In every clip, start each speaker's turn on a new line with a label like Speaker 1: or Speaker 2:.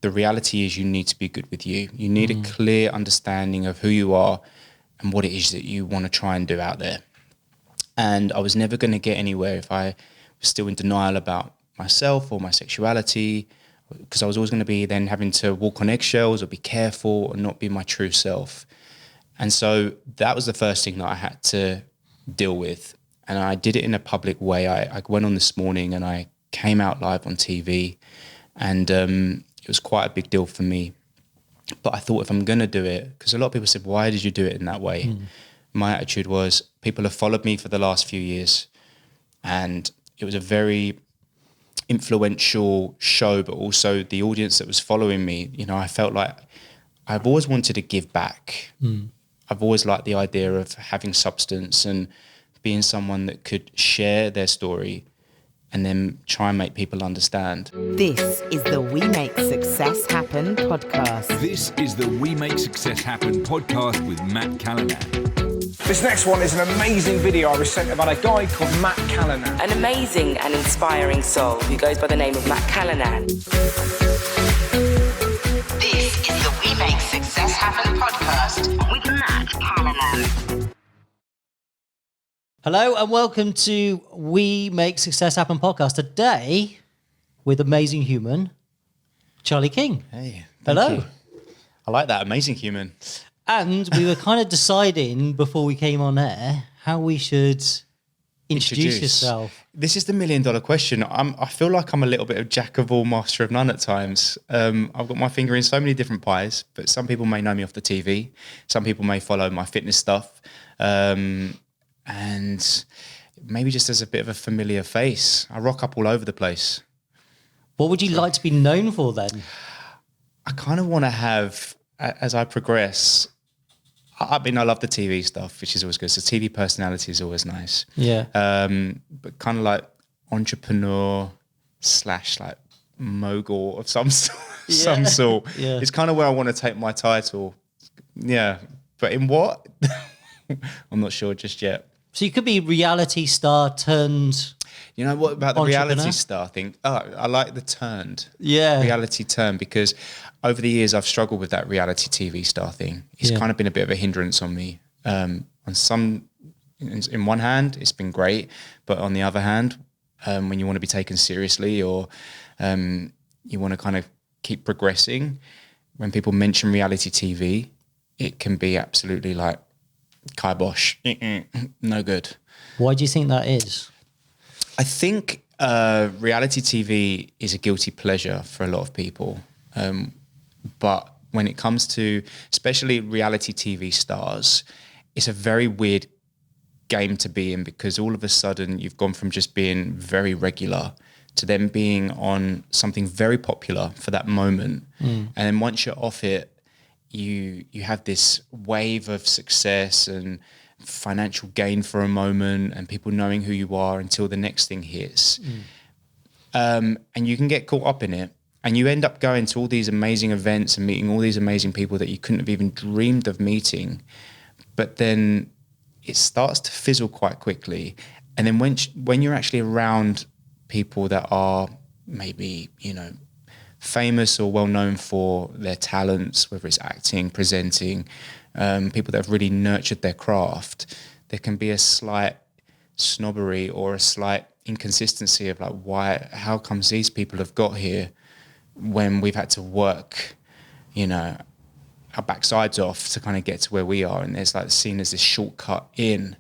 Speaker 1: the reality is you need to be good with you. You need a clear understanding of who you are and what it is that you want to try and do out there. And I was never going to get anywhere if I was still in denial about myself or my sexuality, because I was always going to be then having to walk on eggshells or be careful or not be my true self. And so that was the first thing that I had to deal with. And I did it in a public way. I went on this morning and I came out live on TV, and it was quite a big deal for me. But I thought, if I'm going to do it, because a lot of people said, why did you do it in that way? My attitude was, people have followed me for the last few years, and it was a very influential show, but also the audience that was following me, you know, I felt like I've always wanted to give back. I've always liked the idea of having substance and being someone that could share their story and then try and make people understand.
Speaker 2: This is the We Make Success Happen podcast.
Speaker 3: This is the We Make Success Happen podcast with Matt Callanan.
Speaker 4: This next one is an amazing video I was sent about a guy called Matt Callanan.
Speaker 5: An amazing and inspiring soul who goes by the name of Matt Callanan.
Speaker 2: This is the We Make Success Happen podcast with Matt Callanan.
Speaker 6: Hello and welcome to We Make Success Happen podcast. Today with amazing human, Charlie King.
Speaker 1: Hey,
Speaker 6: hello.
Speaker 1: You. I like that, amazing human.
Speaker 6: And we were kind of deciding before we came on air how we should introduce yourself.
Speaker 1: This is the $1 million question. I feel like I'm a little bit of jack of all, master of none at times. I've got my finger in so many different pies, but some people may know me off the TV. Some people may follow my fitness stuff. And maybe just as a bit of a familiar face. I rock up all over the place.
Speaker 6: What would you like to be known for then?
Speaker 1: I kind of want to have, as I progress, I mean, I love the TV stuff, which is always good. So TV personality is always nice.
Speaker 6: Yeah.
Speaker 1: But kind of like entrepreneur / like mogul of some sort. Some sort.
Speaker 6: Yeah.
Speaker 1: It's kind of where I want to take my title. Yeah. But in what? I'm not sure just yet.
Speaker 6: So you could be reality star turned.
Speaker 1: You know what about the reality star thing? Oh, I like the turned.
Speaker 6: Yeah.
Speaker 1: Reality turn, because over the years I've struggled with that reality TV star thing. It's kind of been a bit of a hindrance on me. In one hand, it's been great, but on the other hand, when you want to be taken seriously or you want to kind of keep progressing, when people mention reality TV, it can be absolutely like kibosh, no good.
Speaker 6: Why do you think that is?
Speaker 1: I think reality TV is a guilty pleasure for a lot of people. But when it comes to especially reality TV stars, it's a very weird game to be in, because all of a sudden you've gone from just being very regular to then being on something very popular for that moment. And then once you're off it, you have this wave of success and financial gain for a moment and people knowing who you are until the next thing hits. And you can get caught up in it. And you end up going to all these amazing events and meeting all these amazing people that you couldn't have even dreamed of meeting. But then it starts to fizzle quite quickly. And then when you're actually around people that are maybe, you know, famous or well known for their talents, whether it's acting, presenting, people that have really nurtured their craft, there can be a slight snobbery or a slight inconsistency of like, how comes these people have got here when we've had to work, you know, our backsides off to kind of get to where we are. And there's like seen as this shortcut in,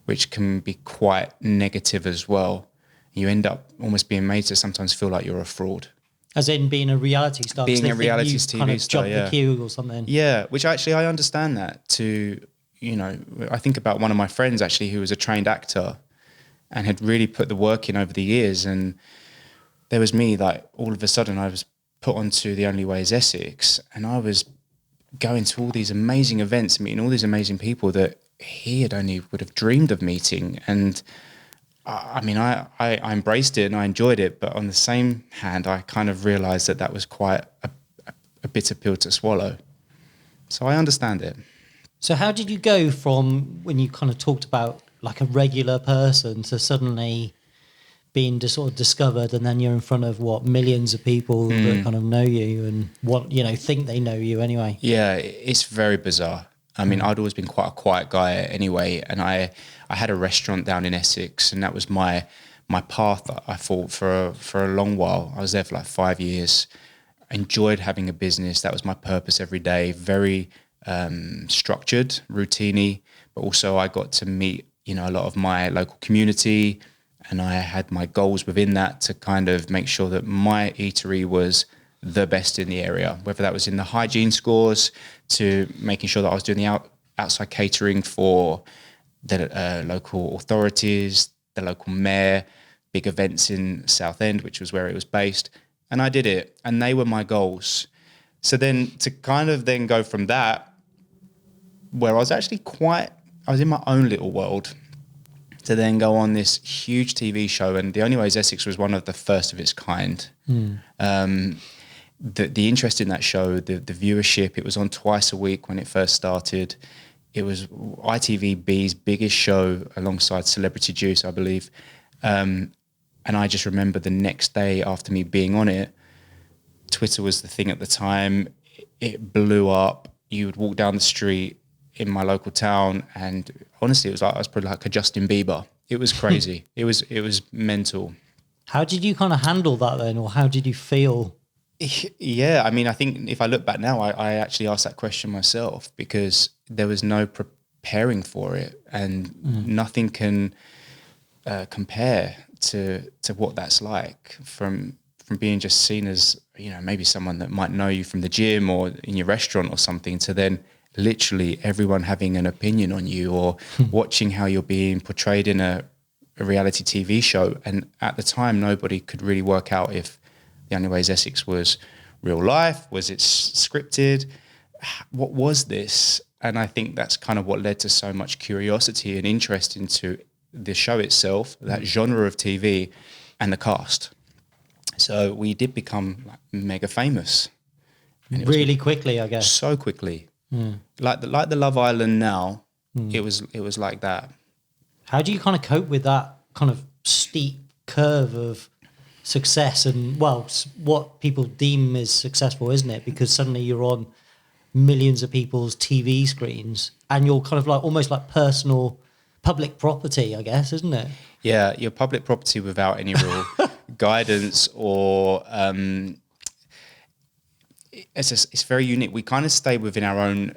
Speaker 1: which can be quite negative as well. You end up almost being made to sometimes feel like you're a fraud.
Speaker 6: As in being a reality star.
Speaker 1: Being a reality TV
Speaker 6: kind of
Speaker 1: star,
Speaker 6: jumped the queue or something.
Speaker 1: Yeah, which actually I understand that too. You know, I think about one of my friends actually who was a trained actor and had really put the work in over the years. And there was me, like all of a sudden I was put onto The Only Way is Essex, and I was going to all these amazing events, meeting all these amazing people that he had only would have dreamed of meeting. And I mean, I embraced it and I enjoyed it, but on the same hand, I kind of realised that was quite a bitter pill to swallow. So I understand it.
Speaker 6: So how did you go from when you kind of talked about like a regular person to suddenly being sort of discovered, and then you're in front of millions of people that kind of know you and think they know you anyway.
Speaker 1: Yeah, it's very bizarre. I mean, I'd always been quite a quiet guy anyway, and I had a restaurant down in Essex, and that was my path. I thought for a long while. I was there for like 5 years. I enjoyed having a business. That was my purpose every day. Very structured, routine-y, but also I got to meet a lot of my local community, and I had my goals within that to kind of make sure that my eatery was the best in the area, whether that was in the hygiene scores to making sure that I was doing the outside catering for the local authorities, the local mayor, big events in Southend, which was where it was based. And I did it, and they were my goals. So then to kind of then go from that, where I was in my own little world, to then go on this huge TV show. And The Only Way is Essex was one of the first of its kind. The interest in that show, the viewership, it was on twice a week when it first started. It was ITVB's biggest show alongside Celebrity Juice, I believe. And I just remember the next day after me being on it, Twitter was the thing at the time. It blew up. You would walk down the street in my local town, and honestly, it was like I was probably like a Justin Bieber. It was crazy. It was mental.
Speaker 6: How did you kind of handle that then, or how did you feel?
Speaker 1: Yeah, I mean, I think if I look back now, I actually asked that question myself, because there was no preparing for it, and nothing can compare to what that's like from being just seen as maybe someone that might know you from the gym or in your restaurant or something, to then literally everyone having an opinion on you or watching how you're being portrayed in a reality TV show. And at the time, nobody could really work out if The Only Way is Essex was real life, was it scripted, what was this? And I think that's kind of what led to so much curiosity and interest into the show itself, that genre of TV, and the cast. So we did become mega famous.
Speaker 6: Really quickly, I guess.
Speaker 1: So quickly. Like the Love Island now, it was like that.
Speaker 6: How do you kind of cope with that kind of steep curve of success and, what people deem is successful, isn't it? Because suddenly you're on millions of people's TV screens and you're kind of like almost like personal public property, I guess, isn't it?
Speaker 1: Yeah, you're public property without any real guidance or... It's very unique. We kind of stay within our own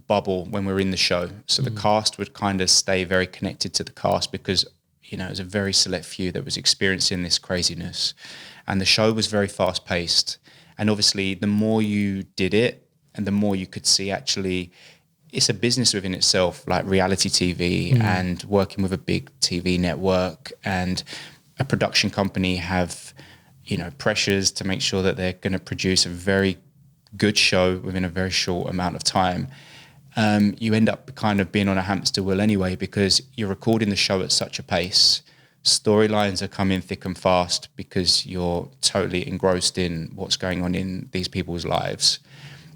Speaker 1: bubble when we're in the show. So the cast would kind of stay very connected to the cast because, it was a very select few that was experiencing this craziness. And the show was very fast paced. And obviously the more you did it and the more you could see actually it's a business within itself, like reality TV and working with a big TV network and a production company have... pressures to make sure that they're going to produce a very good show within a very short amount of time. You end up kind of being on a hamster wheel anyway, because you're recording the show at such a pace. Storylines are coming thick and fast because you're totally engrossed in what's going on in these people's lives.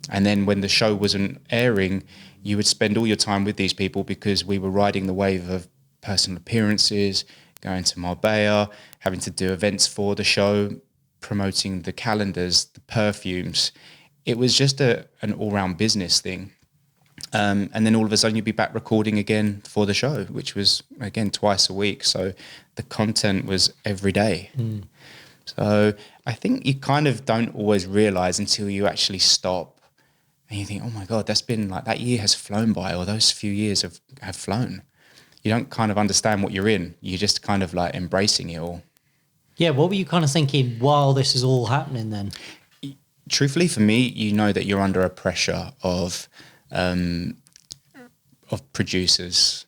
Speaker 1: And then when the show wasn't airing, you would spend all your time with these people because we were riding the wave of personal appearances, going to Marbella, having to do events for the show, promoting the calendars, the perfumes. It was just an all-round business thing. And then all of a sudden you'd be back recording again for the show, which was, again, twice a week. So the content was every day. So I think you kind of don't always realise until you actually stop and you think, oh my God, that's been like, that year has flown by, or those few years have flown. You don't kind of understand what you're in. You're just kind of like embracing it all.
Speaker 6: Yeah, what were you kind of thinking while this is all happening then?
Speaker 1: Truthfully, for me, that you're under a pressure of producers.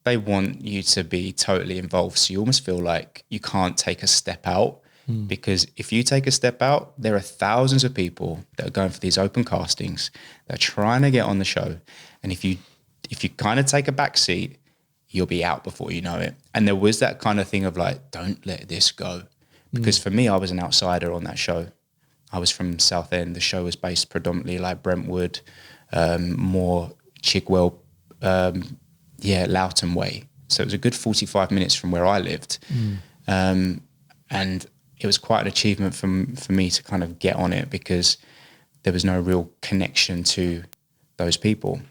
Speaker 1: They want you to be totally involved. So you almost feel like you can't take a step out because if you take a step out, there are thousands of people that are going for these open castings. They're trying to get on the show. And if you kind of take a back seat, you'll be out before you know it. And there was that kind of thing of like, don't let this go. Because for me, I was an outsider on that show. I was from Southend. The show was based predominantly like Brentwood, more Chigwell, Loughton way. So it was a good 45 minutes from where I lived. And it was quite an achievement for me to kind of get on it, because there was no real connection to those people.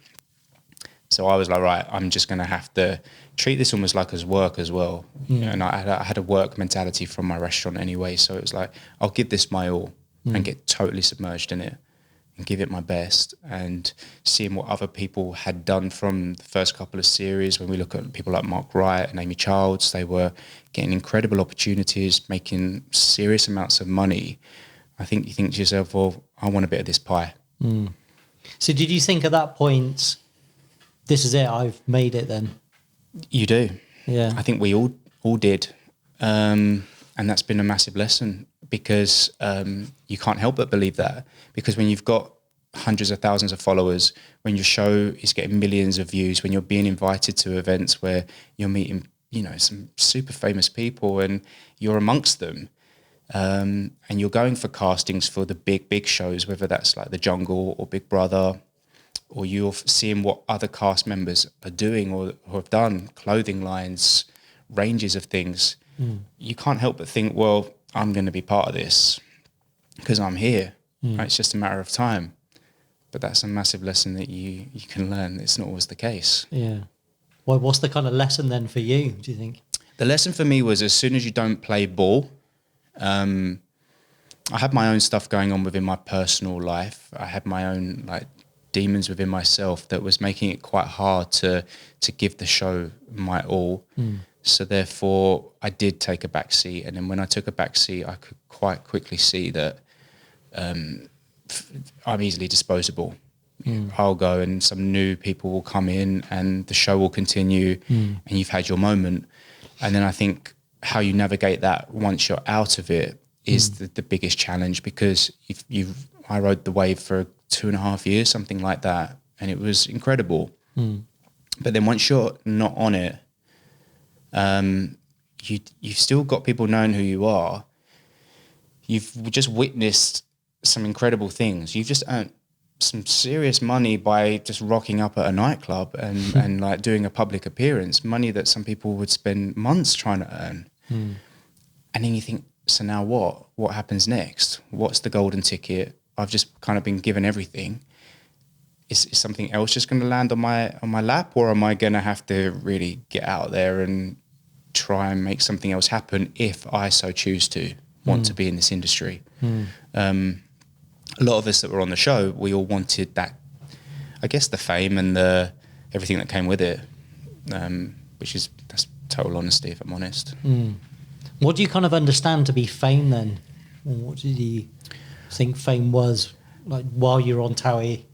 Speaker 1: So I was like, right, I'm just going to have to treat this almost like as work as well. And I had a work mentality from my restaurant anyway. So it was like, I'll give this my all and get totally submerged in it and give it my best. And seeing what other people had done from the first couple of series, when we look at people like Mark Wright and Amy Childs, they were getting incredible opportunities, making serious amounts of money. I think you think to yourself, well, I want a bit of this pie.
Speaker 6: So did you think at that point, this is it, I've made it then?
Speaker 1: You do.
Speaker 6: Yeah.
Speaker 1: I think we all did. And that's been a massive lesson, because you can't help but believe that. Because when you've got hundreds of thousands of followers, when your show is getting millions of views, when you're being invited to events where you're meeting, some super famous people and you're amongst them, and you're going for castings for the big shows, whether that's like The Jungle or Big Brother, or you're seeing what other cast members are doing or have done, clothing lines, ranges of things, you can't help but think, well, I'm going to be part of this because I'm here. Right? It's just a matter of time. But that's a massive lesson that you can learn. It's not always the case.
Speaker 6: Yeah. Well, what's the kind of lesson then for you, do you think?
Speaker 1: The lesson for me was, as soon as you don't play ball, I had my own stuff going on within my personal life. I had my own demons within myself that was making it quite hard to give the show my all. So therefore, I did take a back seat. And then when I took a back seat, I could quite quickly see that I'm easily disposable. I'll go and some new people will come in and the show will continue and you've had your moment. And then I think how you navigate that once you're out of it is the biggest challenge, because I rode the wave for 2.5 years, something like that, and it was incredible. But then once you're not on it, you've still got people knowing who you are. You've just witnessed some incredible things. You've just earned some serious money by just rocking up at a nightclub and like doing a public appearance, money that some people would spend months trying to earn. And then you think, so now what? What happens next? What's the golden ticket? I've just kind of been given everything. Is something else just going to land on my lap, or am I going to have to really get out there and try and make something else happen if I so choose to want to be in this industry? A lot of us that were on the show, we all wanted that, I guess, the fame and the everything that came with it, that's total honesty, if I'm honest.
Speaker 6: What do you kind of understand to be fame then? Or what did you think fame was, like, while you're on Towie?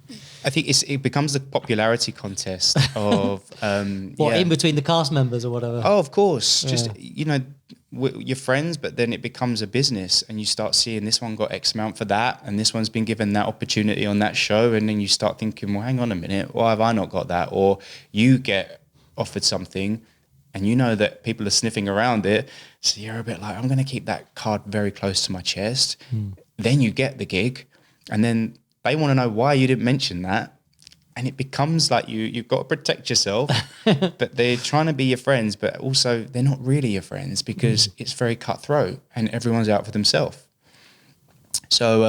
Speaker 1: I think it becomes the popularity contest of...
Speaker 6: in between the cast members or whatever?
Speaker 1: Oh, of course. Just, you're friends, but then it becomes a business and you start seeing this one got X amount for that and this one's been given that opportunity on that show, and then you start thinking, well, hang on a minute, why have I not got that? Or you get offered something and you know that people are sniffing around it, so you're a bit like, I'm going to keep that card very close to my chest. Then you get the gig and then they want to know why you didn't mention that. And it becomes like you've got to protect yourself, but they're trying to be your friends, but also they're not really your friends, because it's very cutthroat and everyone's out for themselves. So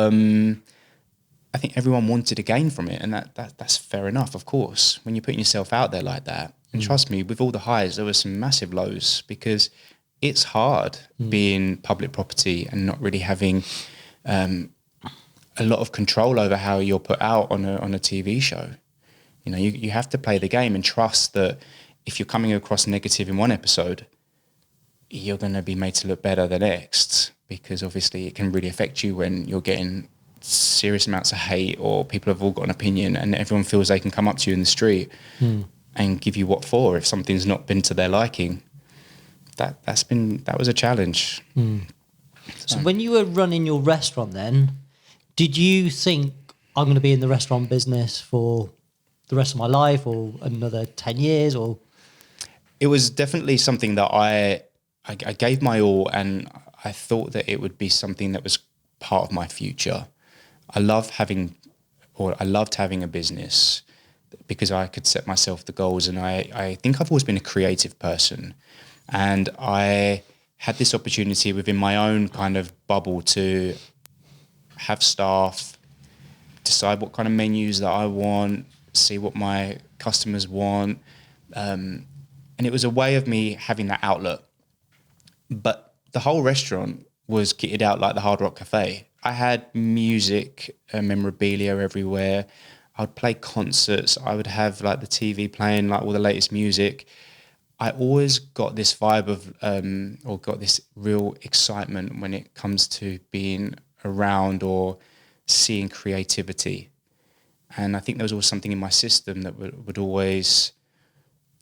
Speaker 1: I think everyone wanted to gain from it, and that's fair enough, of course, when you're putting yourself out there like that. And trust me, with all the highs, there were some massive lows, because it's hard being public property and not really having a lot of control over how you're put out on a TV show. You have to play the game and trust that if you're coming across negative in one episode, you're going to be made to look better the next, because obviously it can really affect you when you're getting serious amounts of hate, or people have all got an opinion and everyone feels they can come up to you in the street and give you what for if something's not been to their liking. That was a challenge.
Speaker 6: So when you were running your restaurant then, did you think, I'm going to be in the restaurant business for the rest of my life or another 10 years? Or
Speaker 1: it was definitely something that I gave my all, and I thought that it would be something that was part of my future. I loved having a business because I could set myself the goals, and I think I've always been a creative person, and I had this opportunity within my own kind of bubble to have staff, decide what kind of menus that I want, see what my customers want. And it was a way of me having that outlet. But the whole restaurant was kitted out like the Hard Rock Cafe. I had music, memorabilia everywhere. I would play concerts. I would have like the TV playing like all the latest music. I always got this vibe of, or got this real excitement when it comes to being around or seeing creativity. And I think there was always something in my system that would always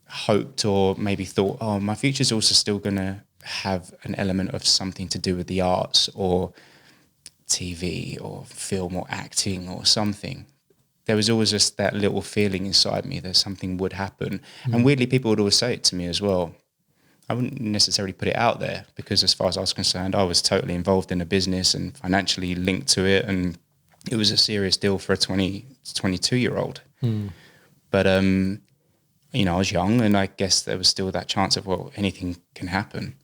Speaker 1: hoped or maybe thought, oh, my future's also still going to have an element of something to do with the arts or TV or film or acting or something. There was always just that little feeling inside me that something would happen. And weirdly, people would always say it to me as well. I wouldn't necessarily put it out there because as far as I was concerned, I was totally involved in a business and financially linked to it. And it was a serious deal for a 22-year-old. But, you know, I was young and I guess there was still that chance of, well, anything can happen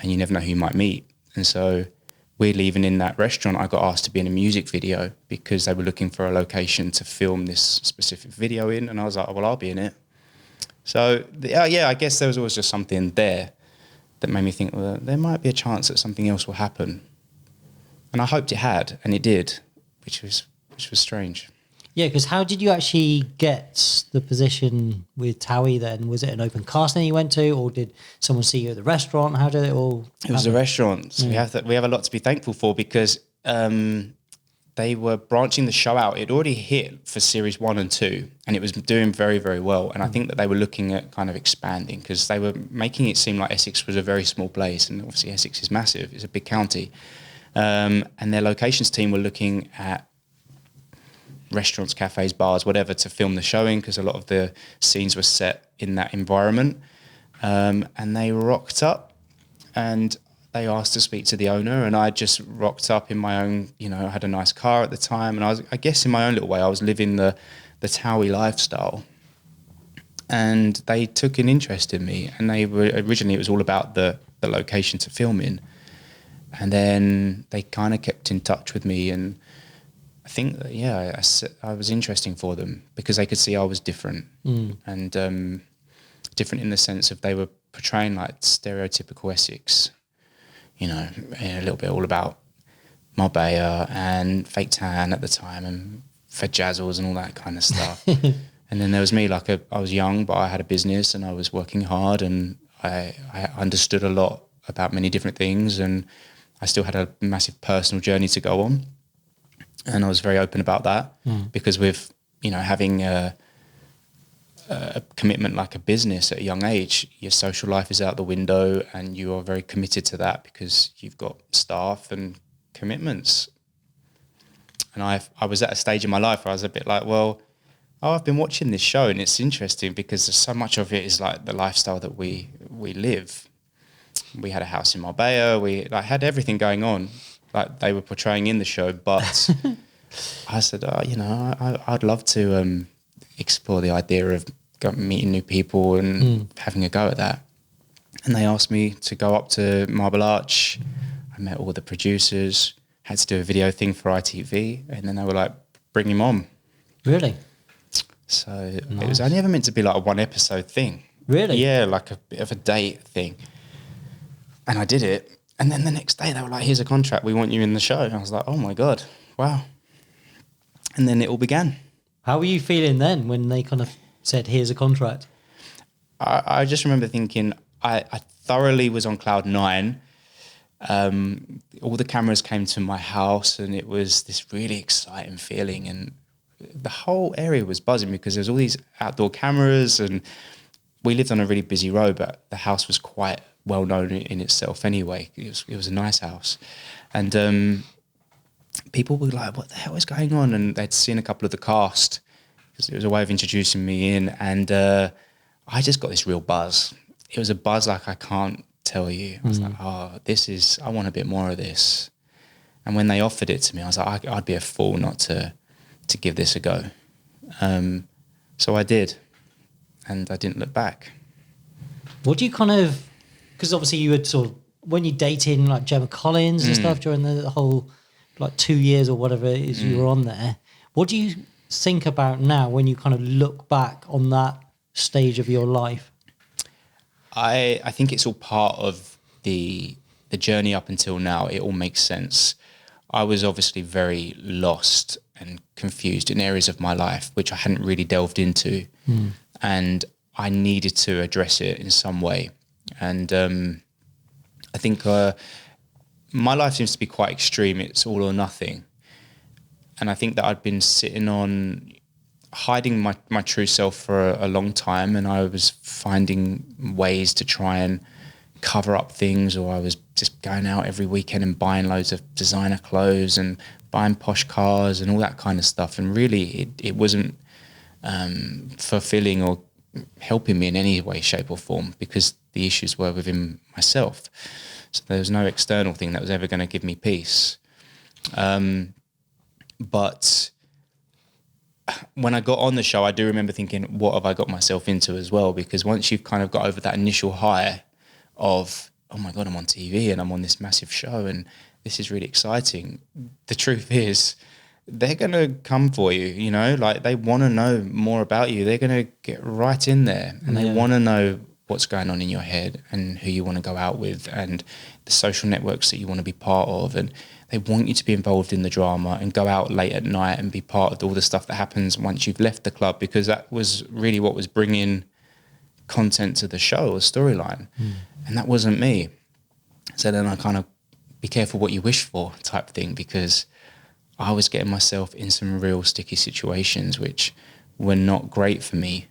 Speaker 1: and you never know who you might meet. And so weirdly, even in that restaurant, I got asked to be in a music video because they were looking for a location to film this specific video in. And I was like, oh, well, I'll be in it. So, yeah, I guess there was always just something there that made me think, well, there might be a chance that something else will happen. And I hoped it had, and it did, which was strange.
Speaker 6: Yeah, because how did you actually get the position with Towie then? Was it an open casting you went to, or did someone see you at the restaurant? How did it all
Speaker 1: It was the restaurant. So we have a lot to be thankful for because they were branching the show out. It already hit for series 1 and 2, and it was doing very, very well. And I think that they were looking at kind of expanding because they were making it seem like Essex was a very small place, and obviously Essex is massive. It's a big county. And their locations team were looking at restaurants, cafes, bars, whatever, to film the showing because a lot of the scenes were set in that environment. And they rocked up and they asked to speak to the owner, and I just rocked up in my own, you know, I had a nice car at the time, and I guess in my own little way, I was living the Towie lifestyle. And they took an interest in me, and originally it was all about the location to film in. And then they kind of kept in touch with me, and I think that, yeah, I was interesting for them because they could see I was different and different in the sense of they were portraying like stereotypical Essex, you know, a little bit all about Marbella and fake tan at the time and fed jazzles and all that kind of stuff. And then there was me, like I was young, but I had a business and I was working hard and I understood a lot about many different things, and I still had a massive personal journey to go on. And I was very open about that because with, you know, having a commitment like a business at a young age, your social life is out the window and you are very committed to that because you've got staff and commitments. And I was at a stage in my life where I was a bit like, well, I've been watching this show and it's interesting because so much of it is like the lifestyle that we live. We had a house in Marbella. We had everything going on, like they were portraying in the show. But I said, you know, I'd love to explore the idea of meeting new people and having a go at that. And they asked me to go up to Marble Arch. I met all the producers, had to do a video thing for ITV, and then they were like, bring him on.
Speaker 6: Really?
Speaker 1: So It was only ever meant to be like a 1-episode thing.
Speaker 6: Really?
Speaker 1: Yeah, like a bit of a date thing. And I did it. And then the next day they were like, here's a contract. We want you in the show. And I was like, oh my God, wow. And then it all began.
Speaker 6: How were you feeling then when they kind of said, here's a contract?
Speaker 1: I just remember thinking I thoroughly was on cloud 9. All the cameras came to my house and it was this really exciting feeling. And the whole area was buzzing because there's all these outdoor cameras and we lived on a really busy road, but the house was quite well known in itself anyway. It was a nice house. And people were like, what the hell is going on? And they'd seen a couple of the cast because it was a way of introducing me in. And I just got this real buzz. It was a buzz like I can't tell you. I was like, oh, I want a bit more of this. And when they offered it to me, I was like, I'd be a fool not to give this a go. So I did. And I didn't look back.
Speaker 6: What do you kind of... Because obviously you had sort of when you're dating like Gemma Collins and stuff during the whole like 2 years or whatever it is you were on there, what do you think about now when you kind of look back on that stage of your life?
Speaker 1: I think it's all part of the journey up until now. It all makes sense. I was obviously very lost and confused in areas of my life which I hadn't really delved into, and I needed to address it in some way. And I think my life seems to be quite extreme. It's all or nothing. And I think that I'd been sitting on hiding my true self for a long time, and I was finding ways to try and cover up things, or I was just going out every weekend and buying loads of designer clothes and buying posh cars and all that kind of stuff. And really it wasn't fulfilling or helping me in any way, shape or form, because the issues were within myself. So there was no external thing that was ever going to give me peace. But when I got on the show, I do remember thinking, what have I got myself into as well? Because once you've kind of got over that initial high of, oh my God, I'm on TV and I'm on this massive show and this is really exciting. The truth is, they're going to come for you, you know, like they want to know more about you. They're going to get right in there and they want to know what's going on in your head and who you want to go out with and the social networks that you want to be part of. And they want you to be involved in the drama and go out late at night and be part of all the stuff that happens once you've left the club, because that was really what was bringing content to the show or storyline. And that wasn't me. So then I kind of be careful what you wish for type thing, because I was getting myself in some real sticky situations which were not great for me.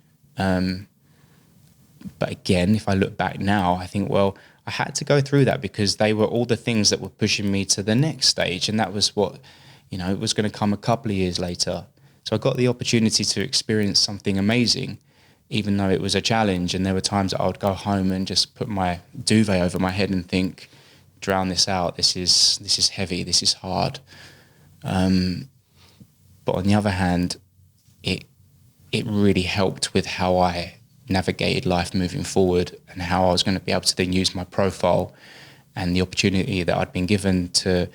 Speaker 1: But again, if I look back now, I think, well, I had to go through that because they were all the things that were pushing me to the next stage. And that was what, you know, it was going to come a couple of years later. So I got the opportunity to experience something amazing, even though it was a challenge. And there were times that I would go home and just put my duvet over my head and think, drown this out. This is heavy. This is hard. But on the other hand, it really helped with how I navigated life moving forward and how I was going to be able to then use my profile and the opportunity that I'd been given to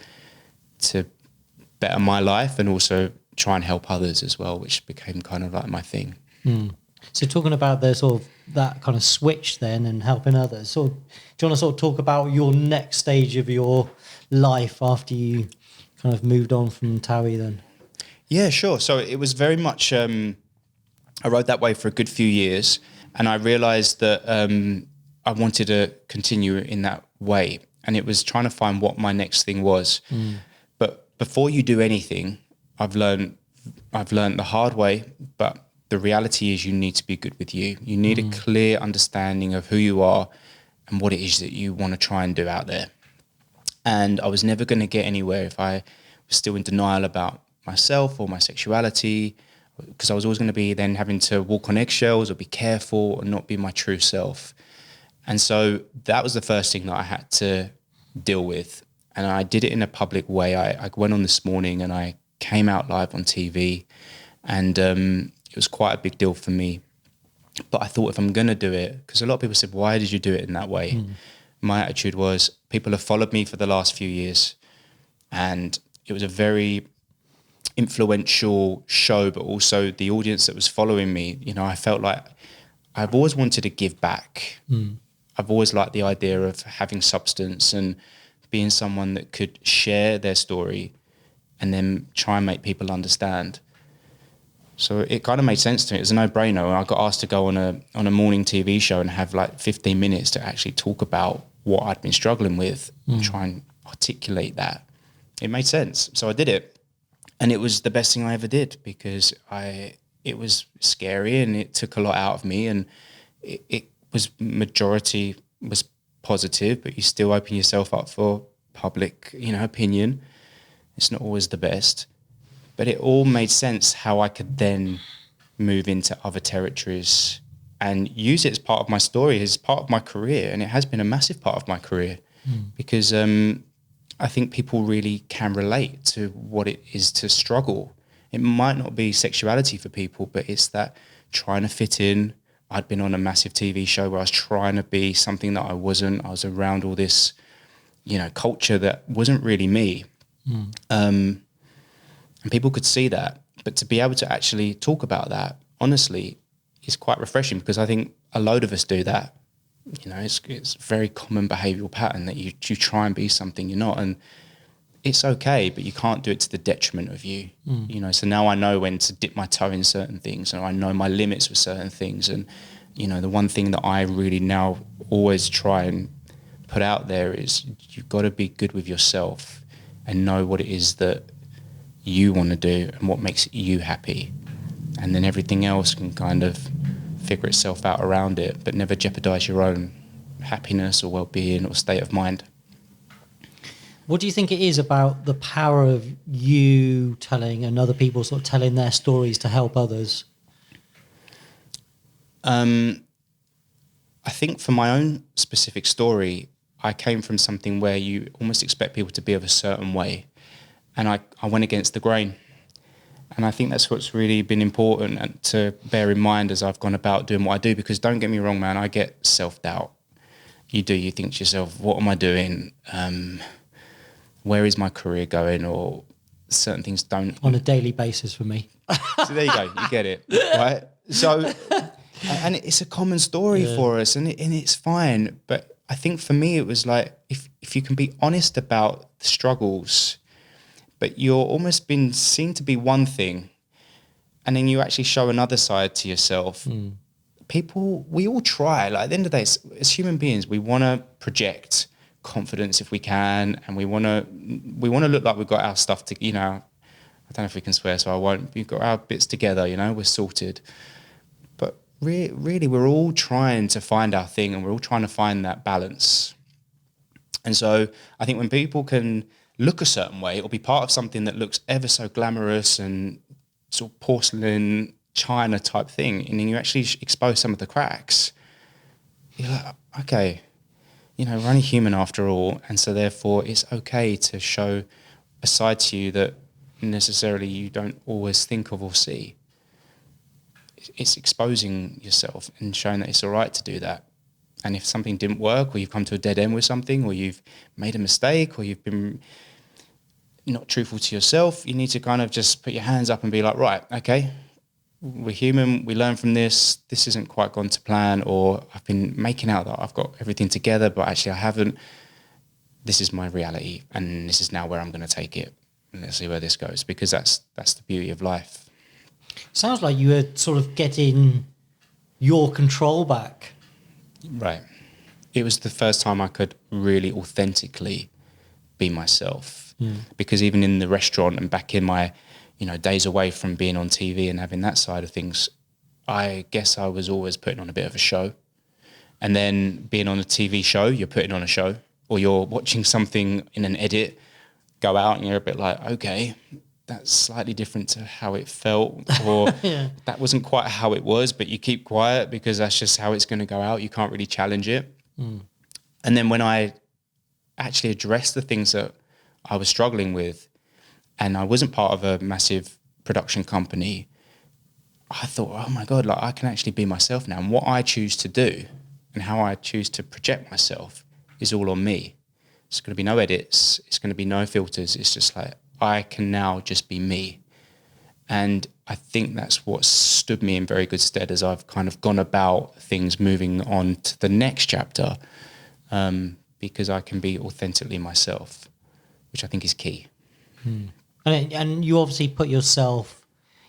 Speaker 1: better my life and also try and help others as well, which became kind of like my thing.
Speaker 6: So talking about the sort of that kind of switch then and helping others, so do you want to sort of talk about your next stage of your life after you kind of moved on from Towie then? Yeah,
Speaker 1: sure. So it was very much, I rode that way for a good few years, and I realised that I wanted to continue in that way, and it was trying to find what my next thing was. But before you do anything, I've learned the hard way, but the reality is you need to be good with you. You need a clear understanding of who you are and what it is that you want to try and do out there. And I was never going to get anywhere if I was still in denial about myself or my sexuality, because I was always going to be then having to walk on eggshells or be careful or not be my true self. And so that was the first thing that I had to deal with. And I did it in a public way. I went on This Morning and I came out live on TV, and it was quite a big deal for me. But I thought, if I'm going to do it, because a lot of people said, why did you do it in that way? My attitude was, people have followed me for the last few years, and it was a very influential show, but also the audience that was following me, you know, I felt like I've always wanted to give back. I've always liked the idea of having substance and being someone that could share their story and then try and make people understand. So it kind of made sense to me. It was a no-brainer. I got asked to go on a morning TV show and have like 15 minutes to actually talk about what I'd been struggling with and try and articulate that. It made sense. So I did it. And it was the best thing I ever did, because it was scary and it took a lot out of me, and it was majority was positive, but you still open yourself up for public, you know, opinion. It's not always the best. But it all made sense how I could then move into other territories and use it as part of my story, as part of my career. And it has been a massive part of my career because I think people really can relate to what it is to struggle. It might not be sexuality for people, but it's that trying to fit in. I'd been on a massive TV show where I was trying to be something that I wasn't. I was around all this culture that wasn't really me. And people could see that. But to be able to actually talk about that, honestly, is quite refreshing, because I think a load of us do that. It's a very common behavioural pattern that you try and be something you're not. And it's okay, but you can't do it to the detriment of you. So now I know when to dip my toe in certain things, and I know my limits with certain things. And, the one thing that I really now always try and put out there is you've got to be good with yourself and know what it is that you want to do and what makes you happy. And then everything else can kind of figure itself out around it, but never jeopardize your own happiness or well-being or state of mind.
Speaker 6: What do you think it is about the power of you telling and other people sort of telling their stories to help others?
Speaker 1: I think for my own specific story, I came from something where you almost expect people to be of a certain way. And I went against the grain. And I think that's what's really been important to bear in mind as I've gone about doing what I do, because don't get me wrong, man, I get self-doubt. You think to yourself, what am I doing? Where is my career going? Or certain things don't...
Speaker 6: On a daily basis for me.
Speaker 1: So there you go, you get it, right? So, and it's a common story for us, and it's fine. But I think for me, it was like, if you can be honest about the struggles, but you're almost been seen to be one thing, and then you actually show another side to yourself. People, we all try. Like at the end of the day, as human beings, we want to project confidence if we can, and we want to look like we've got our stuff to, I don't know if we can swear, so I won't. We've got our bits together, we're sorted. But really, we're all trying to find our thing, and we're all trying to find that balance. And so I think when people can look a certain way or be part of something that looks ever so glamorous and sort of porcelain china type thing, and then you actually expose some of the cracks, you're like, okay, we're only human after all, and so therefore it's okay to show a side to you that necessarily you don't always think of or see. It's exposing yourself and showing that it's all right to do that. And if something didn't work, or you've come to a dead end with something, or you've made a mistake, or you've been not truthful to yourself, you need to kind of just put your hands up and be like, right, okay, we're human, we learn from this isn't quite gone to plan, or I've been making out that I've got everything together, but actually I haven't. This is my reality, and this is now where I'm going to take it, and let's see where this goes, because that's the beauty of life.
Speaker 6: Sounds like you were sort of getting your control back.
Speaker 1: Right. It was the first time I could really authentically be myself. Because even in the restaurant and back in my, days away from being on TV and having that side of things, I guess I was always putting on a bit of a show. And then being on a TV show, you're putting on a show, or you're watching something in an edit, go out and you're a bit like, okay, that's slightly different to how it felt, or that wasn't quite how it was, but you keep quiet because that's just how it's going to go out. You can't really challenge it. And then when I actually addressed the things that I was struggling with, and I wasn't part of a massive production company, I thought, oh my God, like I can actually be myself now. And what I choose to do and how I choose to project myself is all on me. It's going to be no edits. It's going to be no filters. It's just like, I can now just be me. And I think that's what stood me in very good stead as I've kind of gone about things moving on to the next chapter, because I can be authentically myself, which I think is key.
Speaker 6: And you obviously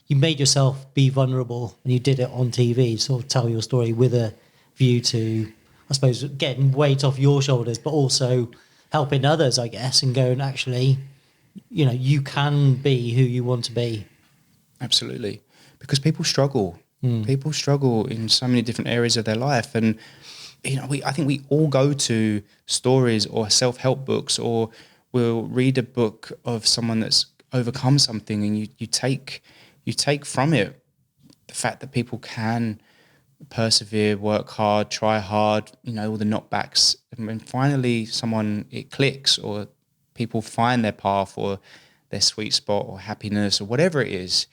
Speaker 6: you made yourself be vulnerable, and you did it on TV, sort of tell your story with a view to, I suppose, getting weight off your shoulders, but also helping others, I guess, and going, actually, you can be who you want to be. Absolutely.
Speaker 1: Because people struggle. People struggle in so many different areas of their life. And, I think we all go to stories or self-help books, or we'll read a book of someone that's overcome something, and you take from it the fact that people can persevere, work hard, try hard, all the knockbacks. And when finally it clicks, or people find their path or their sweet spot or happiness or whatever it is,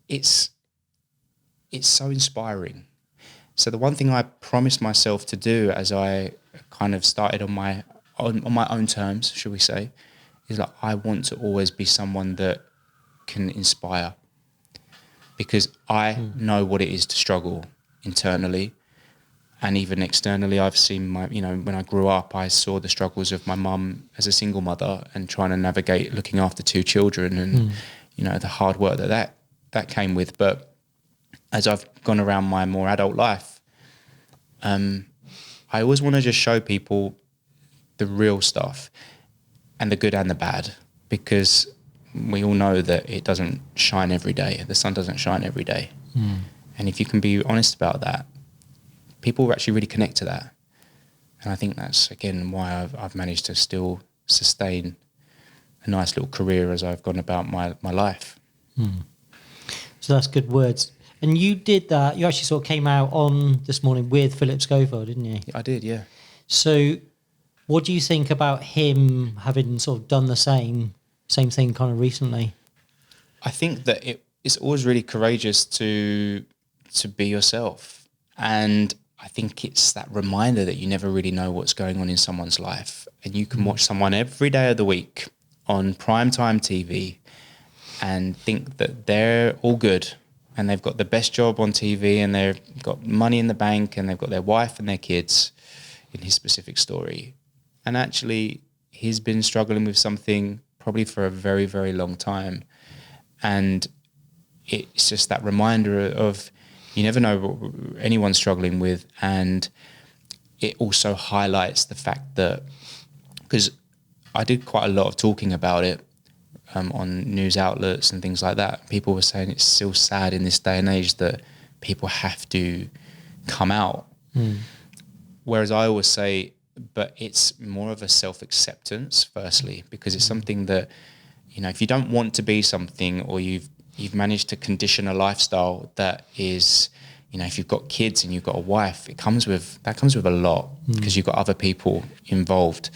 Speaker 1: it's so inspiring. So the one thing I promised myself to do as I kind of started on my on my own terms, should we say, is like I want to always be someone that can inspire, because I know what it is to struggle internally and even externally. I've seen when I grew up, I saw the struggles of my mum as a single mother and trying to navigate looking after 2 children and, the hard work that came with. But as I've gone around my more adult life, I always want to just show people the real stuff and the good and the bad, because we all know that it doesn't shine every day. The sun doesn't shine every day. And if you can be honest about that, people actually really connect to that. And I think that's, again, why I've managed to still sustain a nice little career as I've gone about my life.
Speaker 6: So that's good words. And you did that, you actually sort of came out on This Morning with Phillip Schofield, didn't you?
Speaker 1: I did, yeah.
Speaker 6: So what do you think about him having sort of done the same thing kind of recently?
Speaker 1: I think that it's always really courageous to be yourself. And I think it's that reminder that you never really know what's going on in someone's life. And you can watch someone every day of the week on primetime TV and think that they're all good and they've got the best job on TV and they've got money in the bank and they've got their wife and their kids, in his specific story. And actually, he's been struggling with something probably for a very, very long time. And it's just that reminder of you never know what anyone's struggling with. And it also highlights the fact that, because I did quite a lot of talking about it on news outlets and things like that. People were saying it's still sad in this day and age that people have to come out. Whereas I always say, but it's more of a self-acceptance, firstly, because it's something that, if you don't want to be something, or you've managed to condition a lifestyle that is, if you've got kids and you've got a wife, that comes with a lot, because you've got other people involved.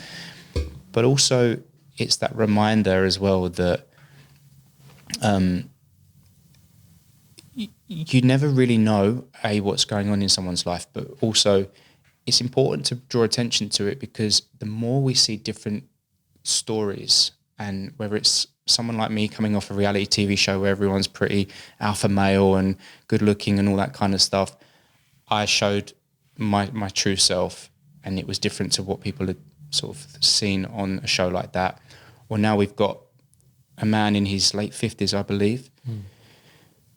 Speaker 1: But also it's that reminder as well that you never really know what's going on in someone's life, but also it's important to draw attention to it, because the more we see different stories, and whether it's someone like me coming off a reality TV show where everyone's pretty alpha male and good looking and all that kind of stuff, I showed my true self, and it was different to what people had sort of seen on a show like that. Well, now we've got a man in his late 50s, I believe,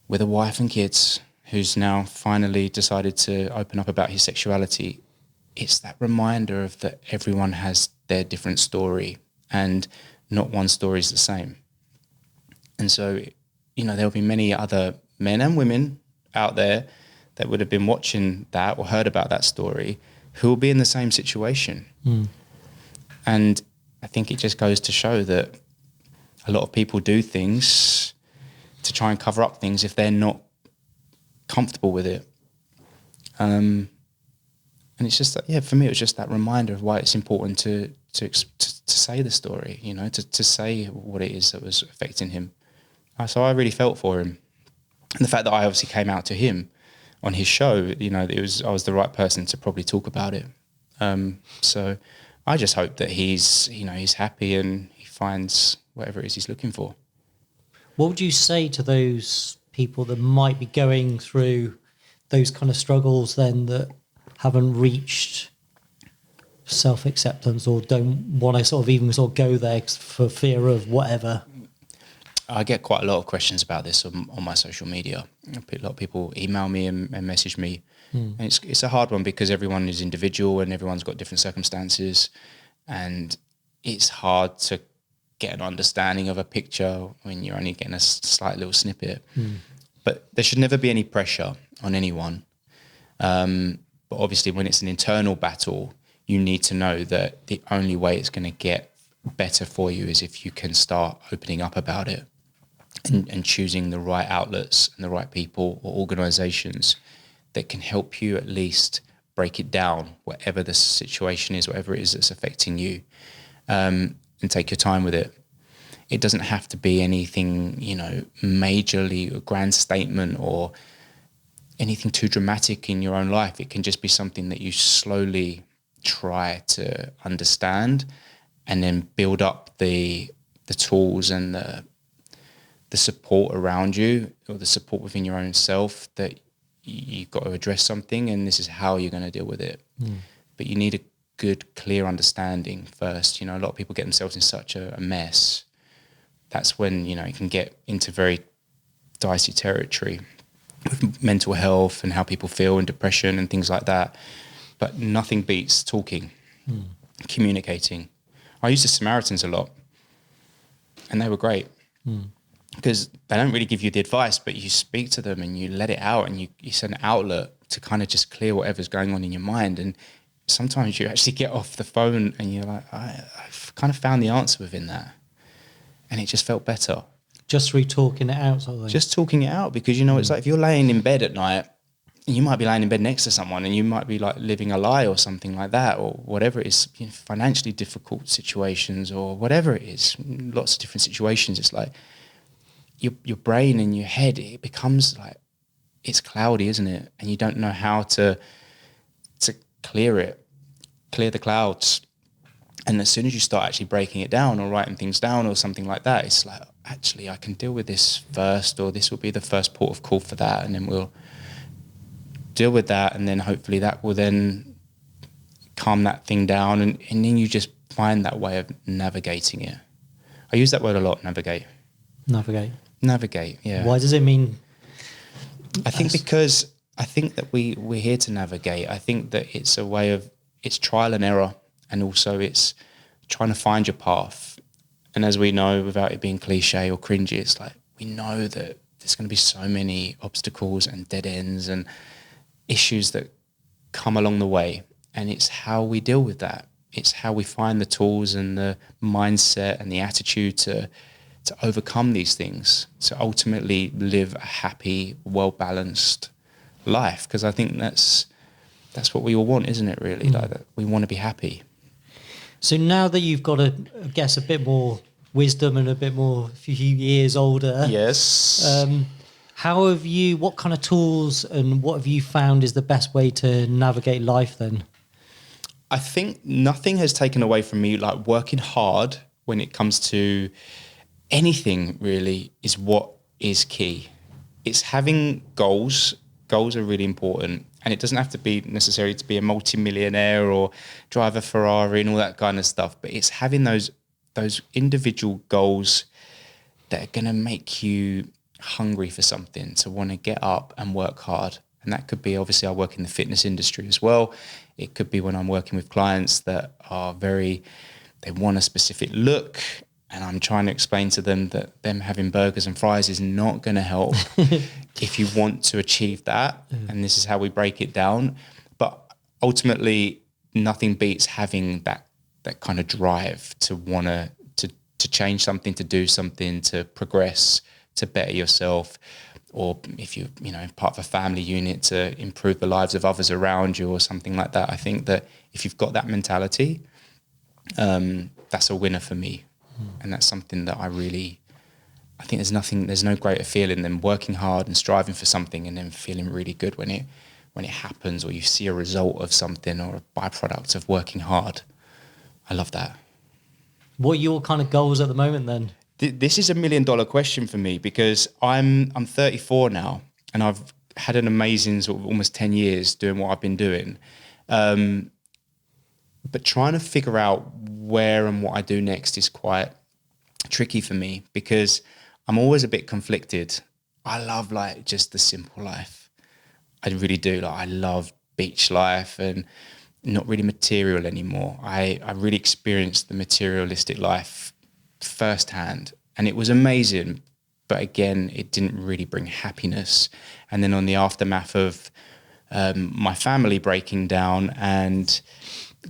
Speaker 1: with a wife and kids, who's now finally decided to open up about his sexuality. It's that reminder of that everyone has their different story, and not one story is the same. And so, there'll be many other men and women out there that would have been watching that or heard about that story who will be in the same situation. And I think it just goes to show that a lot of people do things to try and cover up things if they're not comfortable with it. And it's just that, for me, it was just that reminder of why it's important to say the story, to say what it is that was affecting him. So I really felt for him. And the fact that I obviously came out to him on his show, I was the right person to probably talk about it. So I just hope that he's happy and he finds whatever it is he's looking for.
Speaker 6: What would you say to those people that might be going through those kind of struggles then, that haven't reached self-acceptance or don't want to sort of go there for fear of whatever?
Speaker 1: I get quite a lot of questions about this on my social media. A lot of people email me and message me. And it's a hard one, because everyone is individual and everyone's got different circumstances, and it's hard to get an understanding of a picture when you're only getting a slight little snippet. But there should never be any pressure on anyone. But obviously when it's an internal battle, you need to know that the only way it's going to get better for you is if you can start opening up about it and choosing the right outlets and the right people or organisations that can help you at least break it down, whatever the situation is, whatever it is that's affecting you, and take your time with it. It doesn't have to be anything, majorly a grand statement or anything too dramatic in your own life. It can just be something that you slowly try to understand, and then build up the tools and the support around you, or the support within your own self, that you've got to address something and this is how you're going to deal with it. But you need a good, clear understanding first. You know, a lot of people get themselves in such a mess. That's when, you know, it can get into very dicey territory with mental health and how people feel and depression and things like that. But nothing beats talking, communicating. I used the Samaritans a lot, and they were great because they don't really give you the advice, but you speak to them and you let it out, and it's an outlet to kind of just clear whatever's going on in your mind. And sometimes you actually get off the phone and you're like, I've kind of found the answer within that. And it just felt better.
Speaker 6: Just through talking it out, sort of thing.
Speaker 1: Just talking it out, because, you know, it's like if you're laying in bed at night, you might be laying in bed next to someone and you might be like living a lie or something like that, or whatever it is, you know, financially difficult situations or whatever it is, lots of different situations. It's like your brain and your head, it becomes like, it's cloudy, isn't it? And you don't know how to clear the clouds. And as soon as you start actually breaking it down or writing things down or something like that, it's like, actually, I can deal with this first, or this will be the first port of call for that, and then we'll deal with that, and then hopefully that will then calm that thing down, and then you just find that way of navigating it. I use that word a lot, navigate. Navigate, yeah.
Speaker 6: Why does it mean?
Speaker 1: I think because I think that we're here to navigate. I think that it's a way of, it's trial and error, and also it's trying to find your path. And as we know, without it being cliche or cringy, it's like, we know that there's going to be so many obstacles and dead ends and issues that come along the way. And it's how we deal with that. It's how we find the tools and the mindset and the attitude to overcome these things, to ultimately live a happy, well-balanced life. Because I think that's what we all want, isn't it, really? Like that, we want to be happy.
Speaker 6: So now that you've got, I guess, a bit more wisdom and a bit more, a few years older.
Speaker 1: Yes.
Speaker 6: What kind of tools and what have you found is the best way to navigate life then?
Speaker 1: I think nothing has taken away from me, like working hard when it comes to anything really is what is key. It's having goals. Goals are really important. And it doesn't have to be necessary to be a multi-millionaire or drive a Ferrari and all that kind of stuff. But it's having those individual goals that are going to make you hungry for something, to want to get up and work hard. And that could be, obviously, I work in the fitness industry as well. It could be when I'm working with clients that are they want a specific look. And I'm trying to explain to them that them having burgers and fries is not going to help if you want to achieve that. And this is how we break it down. But ultimately, nothing beats having that kind of drive to want to change something, to do something, to progress, to better yourself. Or if you're, part of a family unit, to improve the lives of others around you or something like that. I think that if you've got that mentality, that's a winner for me. And that's something that I think there's no greater feeling than working hard and striving for something and then feeling really good when it happens, or you see a result of something or a byproduct of working hard. I love that.
Speaker 6: What are your kind of goals at the moment then?
Speaker 1: This is $1 million question for me, because I'm 34 now and I've had an amazing sort of almost 10 years doing what I've been doing. But trying to figure out where and what I do next is quite tricky for me, because I'm always a bit conflicted. I love just the simple life. I really do. I love beach life and not really material anymore. I really experienced the materialistic life firsthand, and it was amazing. But again, it didn't really bring happiness. And then on the aftermath of my family breaking down and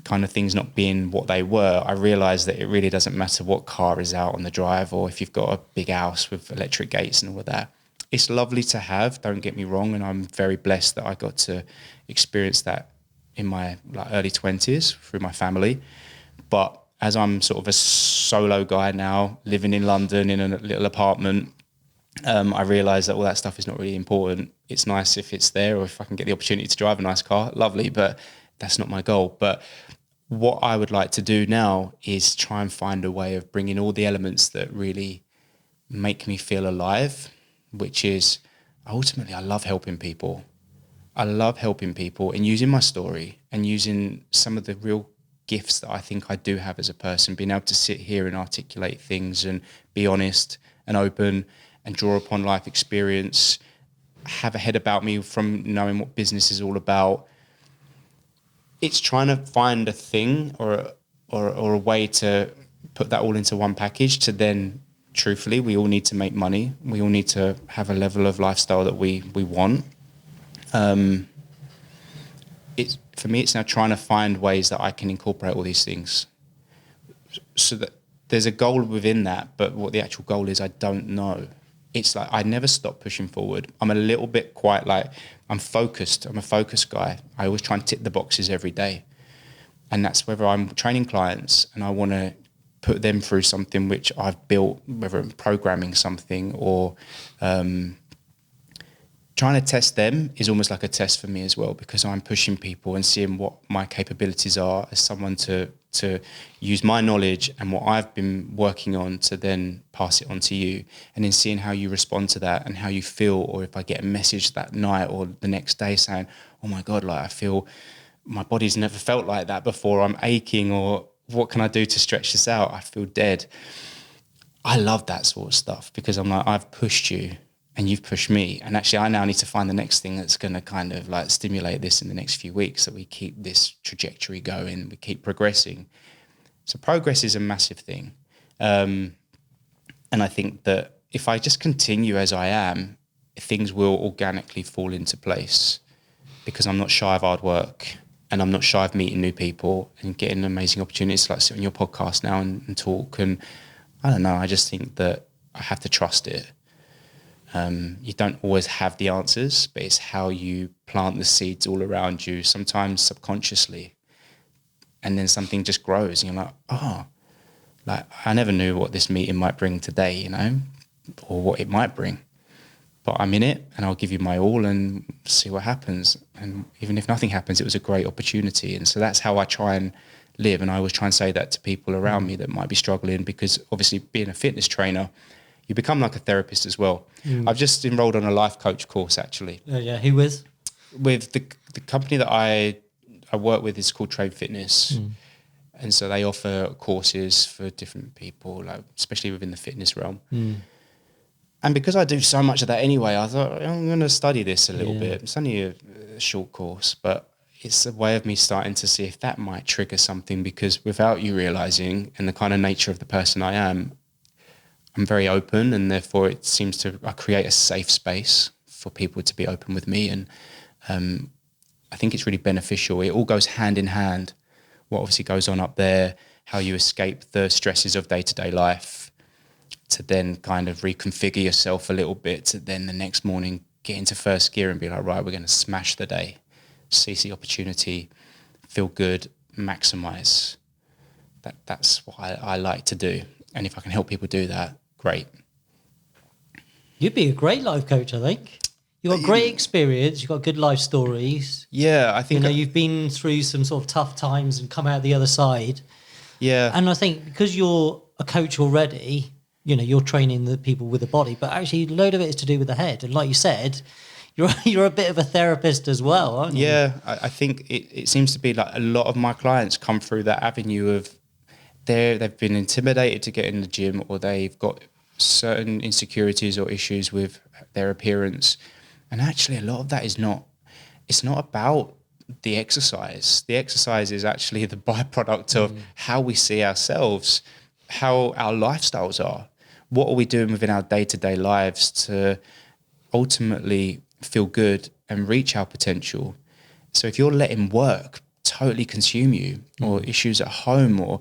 Speaker 1: kind of things not being what they were, I realised that it really doesn't matter what car is out on the drive, or if you've got a big house with electric gates and all of that. It's lovely to have, don't get me wrong, and I'm very blessed that I got to experience that in my early 20s through my family. But as I'm sort of a solo guy now, living in London in a little apartment, I realised that all that stuff is not really important. It's nice if it's there, or if I can get the opportunity to drive a nice car, lovely, but that's not my goal. But what I would like to do now is try and find a way of bringing all the elements that really make me feel alive, which is ultimately I love helping people. I love helping people and using my story and using some of the real gifts that I think I do have as a person, being able to sit here and articulate things and be honest and open and draw upon life experience, have a head about me from knowing what business is all about. It's trying to find a thing or a way to put that all into one package to then, truthfully, we all need to make money. We all need to have a level of lifestyle that we want. For me, it's now trying to find ways that I can incorporate all these things so that there's a goal within that, but what the actual goal is, I don't know. It's like I never stop pushing forward. I'm a little bit quite like, I'm focused. I'm a focused guy. I always try and tick the boxes every day. And that's whether I'm training clients and I want to put them through something which I've built, whether I'm programming something or trying to test them is almost like a test for me as well, because I'm pushing people and seeing what my capabilities are as someone to use my knowledge and what I've been working on to then pass it on to you, and then seeing how you respond to that and how you feel, or if I get a message that night or the next day saying, oh my God, like I feel my body's never felt like that before, I'm aching, or what can I do to stretch this out? I feel dead. I love that sort of stuff because I'm like, I've pushed you and you've pushed me. And actually I now need to find the next thing that's going to kind of like stimulate this in the next few weeks, that we keep this trajectory going, we keep progressing. So progress is a massive thing. And I think that if I just continue as I am, things will organically fall into place because I'm not shy of hard work and I'm not shy of meeting new people and getting amazing opportunities to like sit on your podcast now and talk. And I don't know, I just think that I have to trust it. You don't always have the answers, but it's how you plant the seeds all around you, sometimes subconsciously. And then something just grows and you're like, oh, like I never knew what this meeting might bring today, you know, or what it might bring. But I'm in it and I'll give you my all and see what happens. And even if nothing happens, it was a great opportunity. And so that's how I try and live. And I always try and say that to people around me that might be struggling, because obviously being a fitness trainer, you become like a therapist as well. I've just enrolled on a life coach course, actually.
Speaker 6: Yeah. Who with?
Speaker 1: With the company that I work with is called Train Fitness. And so they offer courses for different people, like especially within the fitness realm. And because I do so much of that anyway, I thought I'm going to study this a little bit. It's only a short course, but it's a way of me starting to see if that might trigger something, because without you realizing, and the kind of nature of the person I am, I'm very open, and therefore it seems to create a safe space for people to be open with me. And I think it's really beneficial. It all goes hand in hand. What obviously goes on up there, how you escape the stresses of day-to-day life, to then kind of reconfigure yourself a little bit, to then the next morning get into first gear and be like, right, we're going to smash the day, seize the opportunity, feel good, maximize. That's what I like to do. And if I can help people do that, great.
Speaker 6: You'd be a great life coach, I think. You've got great experience. You've got good life stories.
Speaker 1: Yeah, I think...
Speaker 6: you've been through some sort of tough times and come out the other side.
Speaker 1: Yeah.
Speaker 6: And I think because you're a coach already, you're training the people with the body, but actually a load of it is to do with the head. And like you said, you're a bit of a therapist as well, aren't you?
Speaker 1: Yeah, I think it seems to be like a lot of my clients come through that avenue of they've been intimidated to get in the gym, or they've got certain insecurities or issues with their appearance. And actually a lot of that it's not about the exercise. The exercise is actually the byproduct of how we see ourselves, how our lifestyles are. What are we doing within our day-to-day lives to ultimately feel good and reach our potential? So if you're letting work totally consume you, or issues at home, or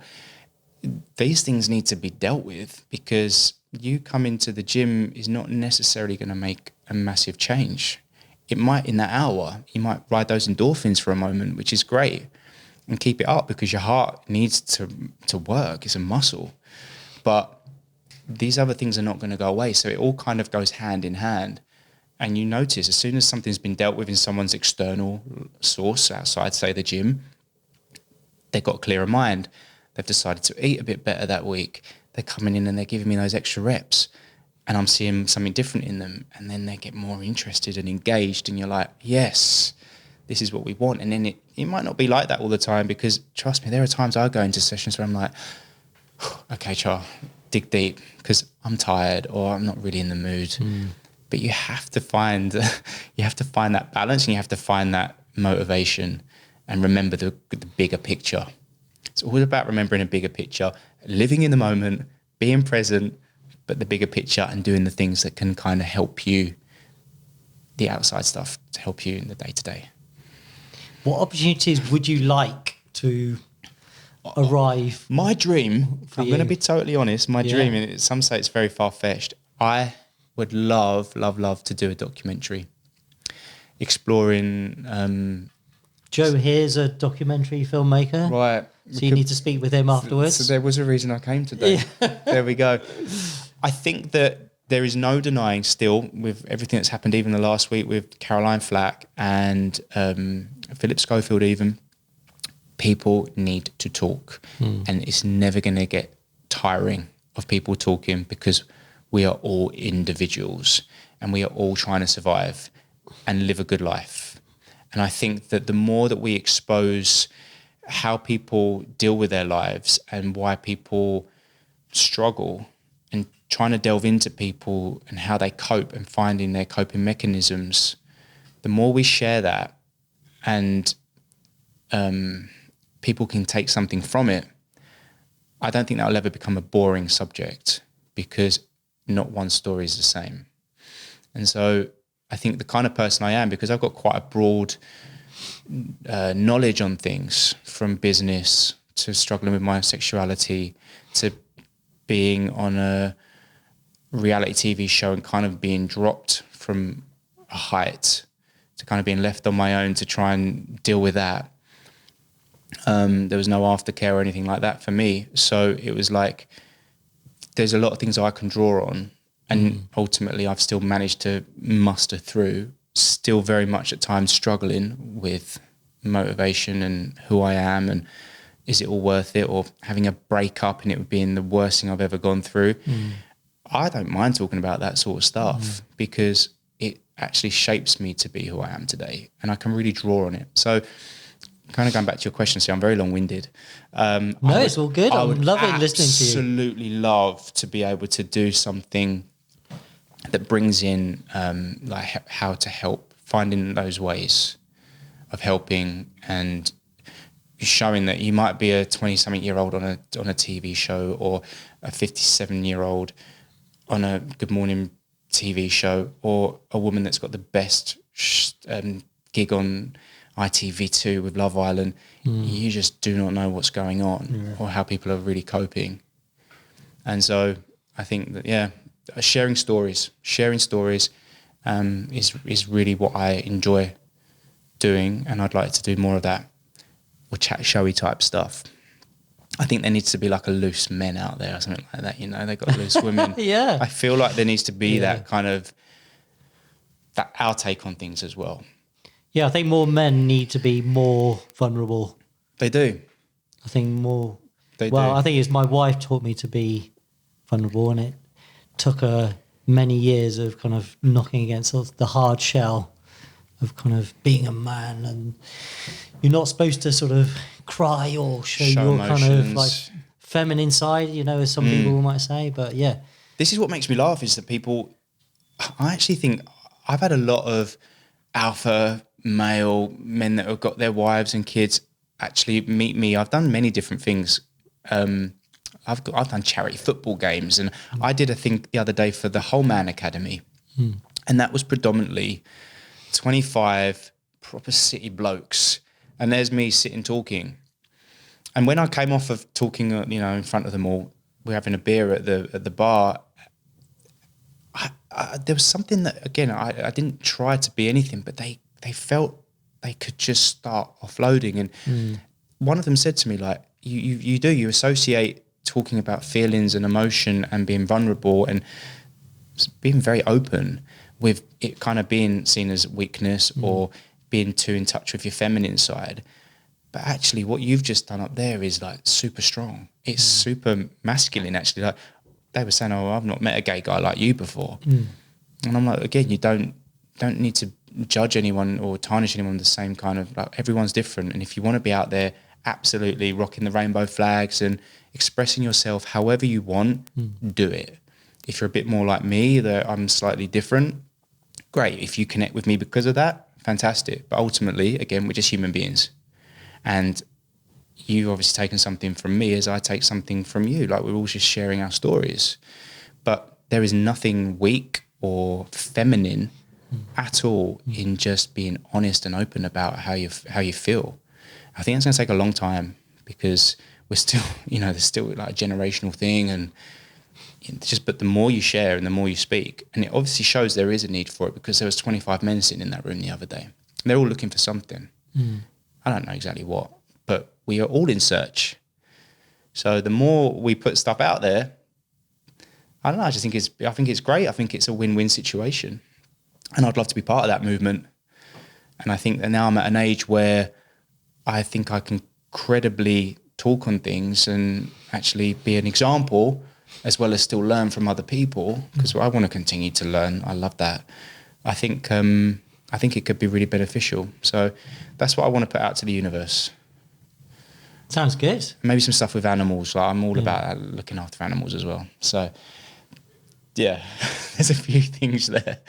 Speaker 1: these things need to be dealt with, because you come into the gym is not necessarily going to make a massive change. It might, in that hour, you might ride those endorphins for a moment, which is great, and keep it up because your heart needs to work. It's a muscle. But these other things are not going to go away. So it all kind of goes hand in hand. And you notice as soon as something's been dealt with in someone's external source outside, say, the gym, they've got a clearer mind. They've decided to eat a bit better that week. They're coming in and they're giving me those extra reps, and I'm seeing something different in them. And then they get more interested and engaged, and you're like, yes, this is what we want. And then it might not be like that all the time, because trust me, there are times I go into sessions where I'm like, okay, Char, dig deep, because I'm tired or I'm not really in the mood. But you have to find that balance, and you have to find that motivation, and remember the bigger picture. It's always about remembering a bigger picture, living in the moment, being present, but the bigger picture, and doing the things that can kind of help you, the outside stuff, to help you in the day-to-day.
Speaker 6: What opportunities would you like to arrive?
Speaker 1: My dream, I'm going to be totally honest, my dream, and some say it's very far-fetched, I would love to do a documentary exploring...
Speaker 6: Joe here's a documentary filmmaker.
Speaker 1: Right.
Speaker 6: So you need to speak with him afterwards.
Speaker 1: So there was a reason I came today. There we go. I think that there is no denying still, with everything that's happened even the last week with Caroline Flack and Phillip Schofield even, people need to talk. And it's never going to get tiring of people talking, because we are all individuals and we are all trying to survive and live a good life. And I think that the more that we expose how people deal with their lives and why people struggle, and trying to delve into people and how they cope and finding their coping mechanisms, the more we share that, and people can take something from it, I don't think that will ever become a boring subject, because not one story is the same. And so I think the kind of person I am, because I've got quite a broad knowledge on things, from business to struggling with my sexuality to being on a reality TV show and kind of being dropped from a height to kind of being left on my own to try and deal with that. There was no aftercare or anything like that for me. So it was like, there's a lot of things I can draw on. And ultimately, I've still managed to muster through, still very much at times struggling with motivation and who I am, and is it all worth it, or having a breakup and it being the worst thing I've ever gone through. I don't mind talking about that sort of stuff, because it actually shapes me to be who I am today, and I can really draw on it. So kind of going back to your question, see, I'm very long-winded.
Speaker 6: No, it's all good. I'm loving listening to you.
Speaker 1: Absolutely love to be able to do something that brings in like how to help, finding those ways of helping, and showing that you might be a 20-something-year-old on a TV show, or a 57-year-old on a Good Morning TV show, or a woman that's got the best gig on ITV2 with Love Island. You just do not know what's going on or how people are really coping. And so I think that, sharing stories is really what I enjoy doing, and I'd like to do more of that, or chat showy type stuff. I think there needs to be like a loose men out there or something like that, you know, they've got loose women. I feel like there needs to be that kind of, that our take on things as well.
Speaker 6: Yeah, I think more men need to be more vulnerable.
Speaker 1: They do.
Speaker 6: I think more.
Speaker 1: They do.
Speaker 6: I think it's my wife taught me to be vulnerable, and it took her many years of kind of knocking against the hard shell of kind of being a man, and you're not supposed to sort of cry or show your emotions. Kind of like feminine side, you know, as some people might say. But yeah,
Speaker 1: this is what makes me laugh, is that people, I actually think I've had a lot of alpha male men that have got their wives and kids actually meet me. I've done many different things. I've done charity football games, and I did a thing the other day for the Whole Man Academy, and that was predominantly 25 proper city blokes, and there's me sitting talking. And when I came off of talking, you know, in front of them all, we're having a beer at the bar. There was something that, again, I didn't try to be anything, but they felt they could just start offloading. And one of them said to me, like, you associate talking about feelings and emotion and being vulnerable and being very open with it kind of being seen as weakness or being too in touch with your feminine side. but actually what you've just done up there is like super strong. It's super masculine, actually. Like they were saying, oh, I've not met a gay guy like you before. And I'm like, again, you don't need to judge anyone or tarnish anyone the same kind of, like, everyone's different. And if you want to be out there absolutely rocking the rainbow flags and expressing yourself however you want, do it. If you're a bit more like me, that I'm slightly different, great. If you connect with me because of that, fantastic. But ultimately, again, we're just human beings. And you've obviously taken something from me as I take something from you. Like, we're all just sharing our stories. But there is nothing weak or feminine at all in just being honest and open about how you feel. I think it's going to take a long time, because we're still, there's still like a generational thing, and but the more you share and the more you speak, and it obviously shows there is a need for it, because there was 25 men sitting in that room the other day. And they're all looking for something. I don't know exactly what, but we are all in search. So the more we put stuff out there, I don't know, I think it's great. I think it's a win-win situation. And I'd love to be part of that movement. And I think that now I'm at an age where I think I can credibly talk on things and actually be an example, as well as still learn from other people, because I want to continue to learn. I love that. I think it could be really beneficial. So that's what I want to put out to the universe.
Speaker 6: Sounds good.
Speaker 1: Maybe some stuff with animals. Like, I'm all about looking after animals as well. So yeah, there's a few things there.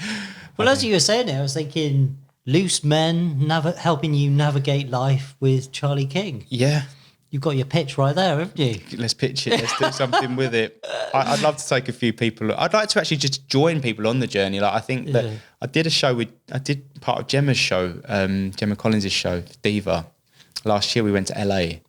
Speaker 6: Well, as you were saying it, I was thinking loose men helping you navigate life with Charlie King.
Speaker 1: Yeah.
Speaker 6: You've got your pitch right there, haven't you?
Speaker 1: Let's pitch it. Let's do something with it. I'd love to take a few people. I'd like to actually just join people on the journey. Like, I think that I did part of Gemma's show, Gemma Collins' show, Diva. Last year we went to LA.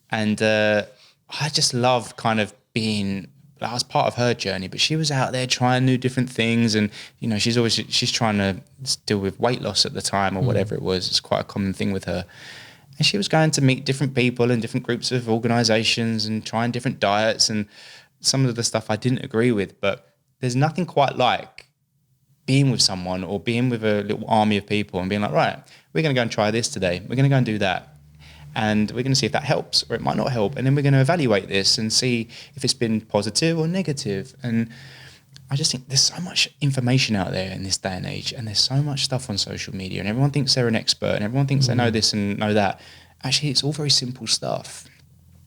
Speaker 1: And I just love kind of being, I was part of her journey, but she was out there trying new different things. And, she's trying to deal with weight loss at the time, or whatever it was. It's quite a common thing with her. And she was going to meet different people in different groups of organisations and trying different diets, and some of the stuff I didn't agree with. But there's nothing quite like being with someone or being with a little army of people and being like, right, we're going to go and try this today. We're going to go and do that. And we're going to see if that helps or it might not help. And then we're going to evaluate this and see if it's been positive or negative. And I just think there's so much information out there in this day and age, and there's so much stuff on social media, and everyone thinks they're an expert and everyone thinks they know this and know that. Actually, it's all very simple stuff.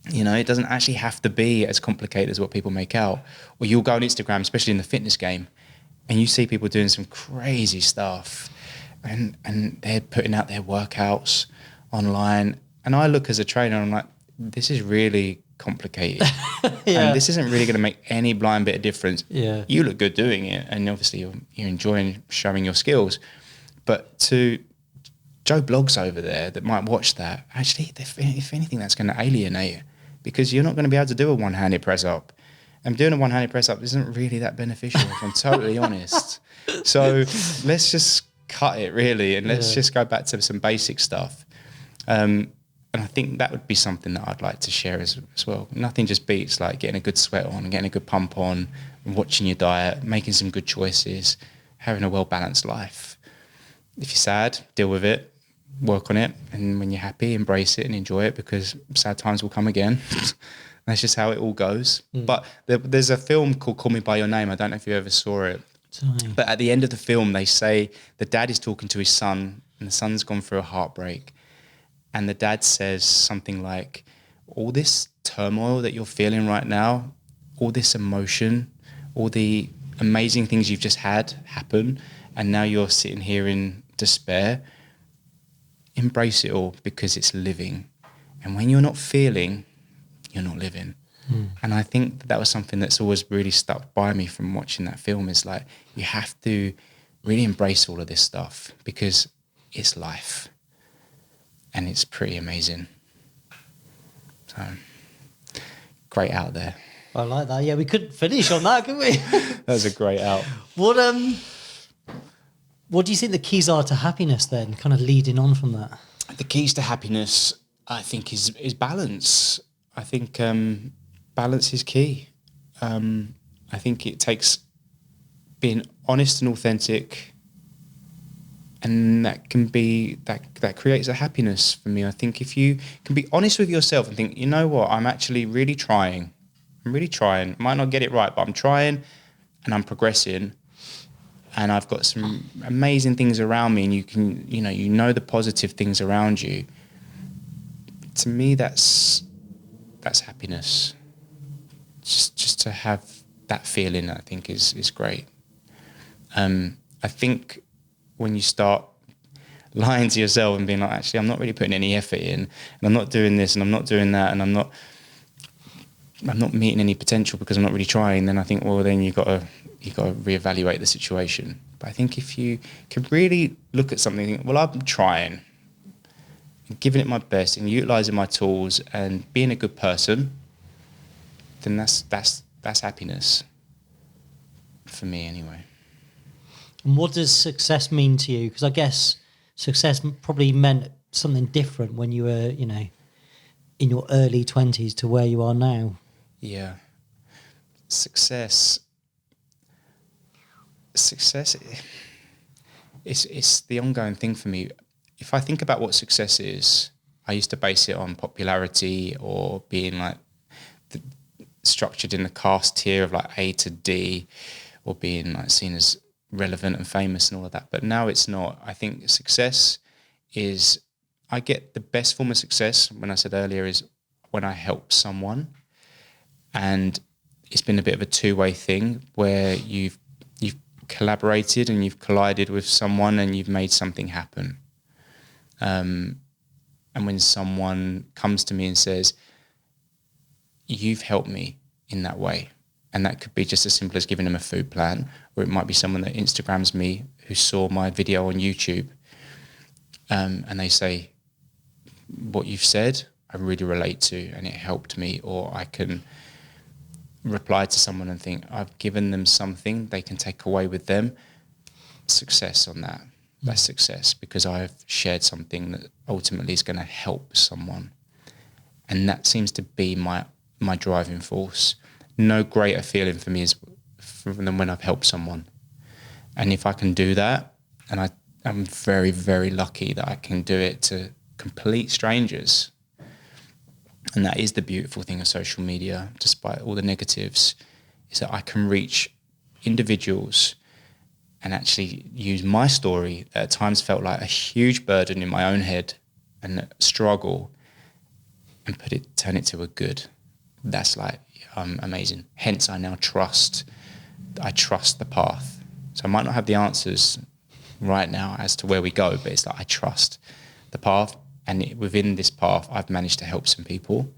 Speaker 1: It doesn't actually have to be as complicated as what people make out. Or you'll go on Instagram, especially in the fitness game, and you see people doing some crazy stuff, and they're putting out their workouts online. And I look as a trainer and I'm like, this is really complicated. And this isn't really going to make any blind bit of difference. You look good doing it, and obviously you're enjoying showing your skills. But to Joe Blogs over there that might watch that, actually, if anything, that's going to alienate, because you're not going to be able to do a one-handed press up. And doing a one-handed press up isn't really that beneficial, if I'm totally honest. So let's just cut it, really, and let's just go back to some basic stuff. And I think that would be something that I'd like to share as well. Nothing just beats like getting a good sweat on, getting a good pump on, watching your diet, making some good choices, having a well-balanced life. If you're sad, deal with it, work on it. And when you're happy, embrace it and enjoy it, because sad times will come again. That's just how it all goes. But there's a film called Call Me By Your Name. I don't know if you ever saw it. But at the end of the film, they say the dad is talking to his son, and the son's gone through a heartbreak. And the dad says something like, all this turmoil that you're feeling right now, all this emotion, all the amazing things you've just had happen, and now you're sitting here in despair, embrace it all, because it's living. And when you're not feeling, you're not living. And I think that was something that's always really stuck by me from watching that film, is like, you have to really embrace all of this stuff, because it's life. And it's pretty amazing. So, great out there.
Speaker 6: I like that. Yeah, we couldn't finish on that, could we?
Speaker 1: That was a great out.
Speaker 6: What do you think the keys are to happiness then, kind of leading on from that?
Speaker 1: The keys to happiness, I think, is balance. I think balance is key. I think it takes being honest and authentic And that can be, that creates a happiness for me. I think if you can be honest with yourself and think, you know what, I'm actually really trying. I'm really trying. Might not get it right, but I'm trying and I'm progressing. And I've got some amazing things around me, and you know the positive things around you. To me, that's happiness. Just to have that feeling, I think is great. I think when you start lying to yourself and being like, actually, I'm not really putting any effort in, and I'm not doing this, and I'm not doing that, and I'm not meeting any potential because I'm not really trying, then I think, well, then you got to reevaluate the situation. But I think if you can really look at something and think, well, I'm trying, and giving it my best, and utilising my tools, and being a good person, then that's happiness for me anyway.
Speaker 6: And what does success mean to you? Because I guess success probably meant something different when you were, in your early 20s to where you are now.
Speaker 1: Yeah. Success, it's the ongoing thing for me. If I think about what success is, I used to base it on popularity or being like structured in the caste tier of like A to D, or being like seen as relevant and famous and all of that. But now it's not. I think success is, I get the best form of success, when I said earlier, is when I help someone. And it's been a bit of a two-way thing where you've collaborated and you've collided with someone and you've made something happen. And when someone comes to me and says, you've helped me in that way, and that could be just as simple as giving them a food plan, or it might be someone that Instagrams me who saw my video on YouTube, and they say, what you've said, I really relate to, and it helped me. Or I can reply to someone and think, I've given them something they can take away with them. Success on that. That's success, because I've shared something that ultimately is going to help someone. And that seems to be my driving force. No greater feeling for me than when I've helped someone. And if I can do that, and I'm very, very lucky that I can do it to complete strangers. And that is the beautiful thing of social media, despite all the negatives, is that I can reach individuals and actually use my story that at times felt like a huge burden in my own head and struggle, and turn it to a good. That's like amazing. Hence, I now trust the path. So I might not have the answers right now as to where we go, but it's like I trust the path. And within this path, I've managed to help some people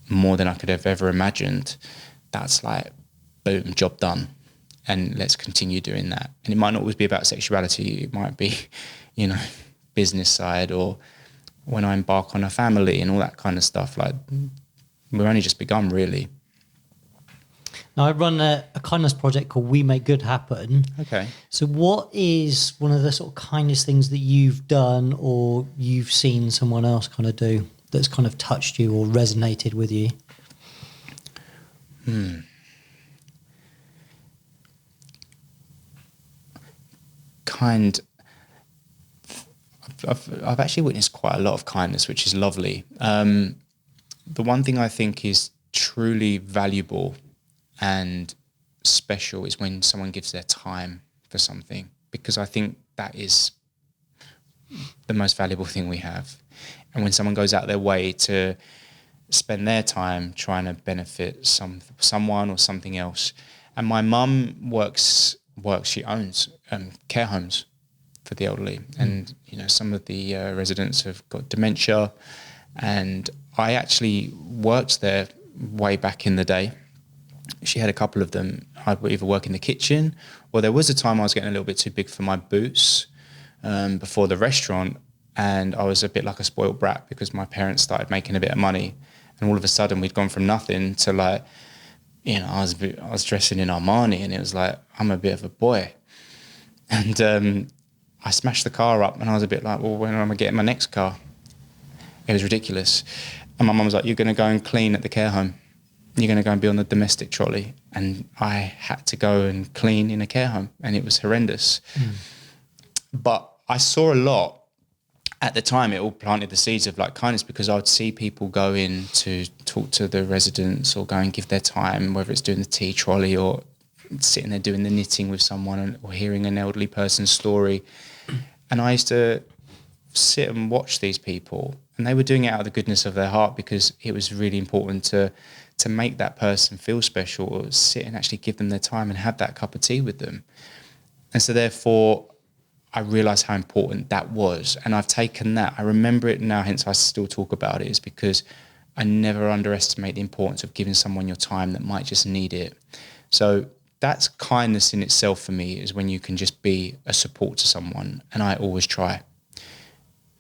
Speaker 1: more than I could have ever imagined. That's like, boom, job done. And let's continue doing that. And it might not always be about sexuality. It might be, business side, or when I embark on a family and all that kind of stuff. Like, we've only just begun, really.
Speaker 6: Now, I run a kindness project called We Make Good Happen.
Speaker 1: Okay.
Speaker 6: So what is one of the sort of kindest things that you've done or you've seen someone else kind of do that's kind of touched you or resonated with you?
Speaker 1: I've actually witnessed quite a lot of kindness, which is lovely. The one thing I think is truly valuable and special is when someone gives their time for something, because I think that is the most valuable thing we have. And when someone goes out their way to spend their time trying to benefit someone or something else. And my mum she owns care homes for the elderly, and some of the residents have got dementia, and I actually worked there way back in the day. She had a couple of them. I'd either work in the kitchen, or there was a time I was getting a little bit too big for my boots before the restaurant, and I was a bit like a spoiled brat because my parents started making a bit of money, and all of a sudden we'd gone from nothing to like, I was dressing in Armani, and it was like, I'm a bit of a boy. And I smashed the car up, and I was a bit like, well, when am I getting my next car? It was ridiculous. And my mum was like, you're going to go and clean at the care home. You're going to go and be on the domestic trolley. And I had to go and clean in a care home, and it was horrendous. But I saw a lot. At the time, it all planted the seeds of like kindness, because I would see people go in to talk to the residents or go and give their time, whether it's doing the tea trolley or sitting there doing the knitting with someone or hearing an elderly person's story. And I used to sit and watch these people, and they were doing it out of the goodness of their heart, because it was really important to make that person feel special, or sit and actually give them their time and have that cup of tea with them. And so therefore, I realised how important that was. And I've taken that. I remember it now, hence I still talk about it, is because I never underestimate the importance of giving someone your time that might just need it. So that's kindness in itself for me, is when you can just be a support to someone. And I always try.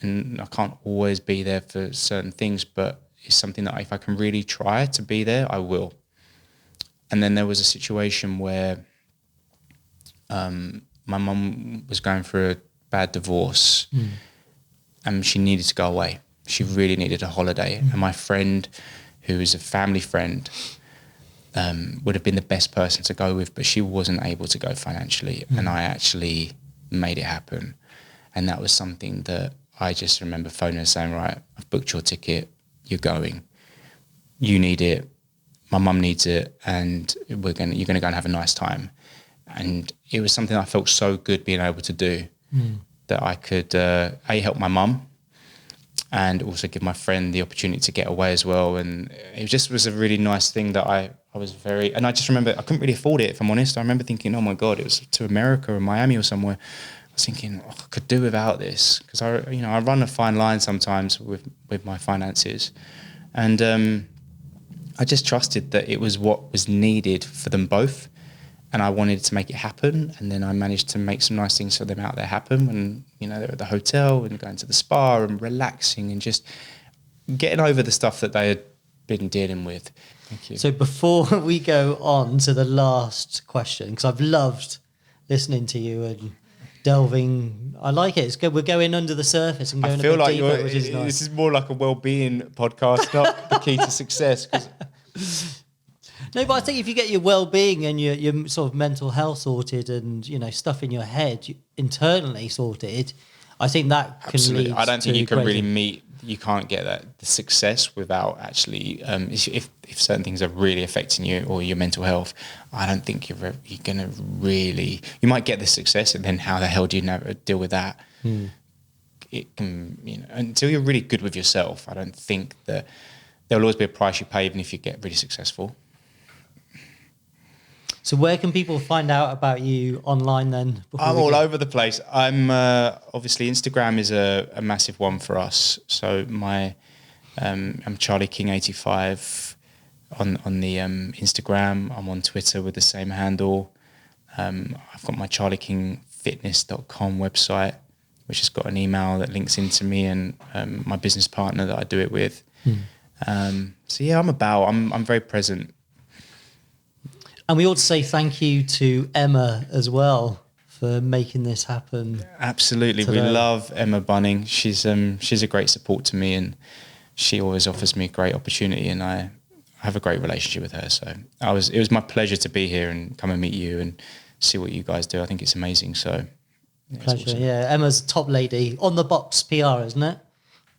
Speaker 1: And I can't always be there for certain things, but it's something that if I can really try to be there, I will. And then there was a situation where my mum was going through a bad divorce and she needed to go away. She really needed a holiday. And my friend, who is a family friend, would have been the best person to go with, but she wasn't able to go financially. And I actually made it happen. And that was something that I just remember phoning her saying, right, I've booked your ticket, you're going. You need it, my mum needs it, and you're going to go and have a nice time. And it was something I felt so good being able to do, that I could help my mum and also give my friend the opportunity to get away as well. And it just was a really nice thing that I was very, and I just remember I couldn't really afford it, if I'm honest. I remember thinking, oh my God, it was to America or Miami or somewhere. I was thinking, I could do without this, because I run a fine line sometimes with my finances. And I just trusted that it was what was needed for them both. And I wanted to make it happen. And then I managed to make some nice things for them out there happen. And, they're at the hotel and going to the spa and relaxing and just getting over the stuff that they had been dealing with. Thank you.
Speaker 6: So before we go on to the last question, because I've loved listening to you and delving, I like it. It's good. We're going under the surface and going a bit deeper, which is nice.
Speaker 1: This is more like a well-being podcast, not the key to success.
Speaker 6: No, but I think if you get your well-being and your sort of mental health sorted and, stuff in your head internally sorted, I think that can lead
Speaker 1: I don't think you can
Speaker 6: crazy.
Speaker 1: really you can't get the success without actually, if certain things are really affecting you or your mental health, I don't think you're going to really, you might get the success, and then how the hell do you never deal with that? It can, until you're really good with yourself, I don't think that there'll always be a price you pay, even if you get really successful.
Speaker 6: So where can people find out about you online then?
Speaker 1: I'm all over the place. I'm obviously Instagram is a massive one for us. So I'm Charlie King 85 on the Instagram. I'm on Twitter with the same handle. I've got my charliekingfitness.com website, which has got an email that links into me and my business partner that I do it with. So yeah, I'm very present.
Speaker 6: And we ought to say thank you to Emma as well for making this happen.
Speaker 1: Absolutely.
Speaker 6: today.
Speaker 1: We love Emma Bunning. She's a great support to me, and she always offers me a great opportunity, and I have a great relationship with her. So it was my pleasure to be here and come and meet you and see what you guys do. I think it's amazing. So
Speaker 6: Pleasure.
Speaker 1: awesome.
Speaker 6: Yeah, Emma's top lady on the box PR, isn't it?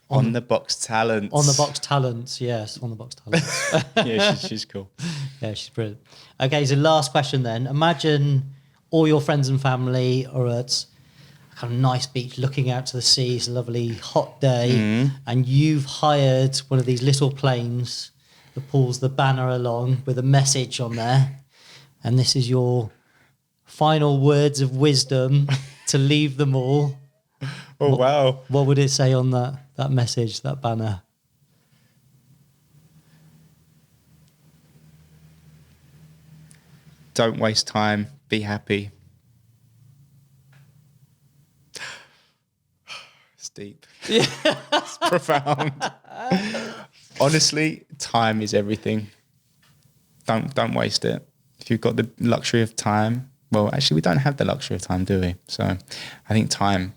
Speaker 1: On the box talents.
Speaker 6: On the box talents, yes, on the box talents.
Speaker 1: Yeah, she's cool.
Speaker 6: Yeah, she's brilliant. Okay, so last question then. Imagine all your friends and family are at a kind of nice beach looking out to the sea. It's a lovely hot day, and you've hired one of these little planes that pulls the banner along with a message on there. And this is your final words of wisdom to leave them all.
Speaker 1: Oh, wow.
Speaker 6: What would it say on that message, that banner?
Speaker 1: Don't waste time. Be happy. It's deep. Yeah. It's profound. Honestly, time is everything. Don't waste it. If you've got the luxury of time, well, actually, we don't have the luxury of time, do we? So I think time,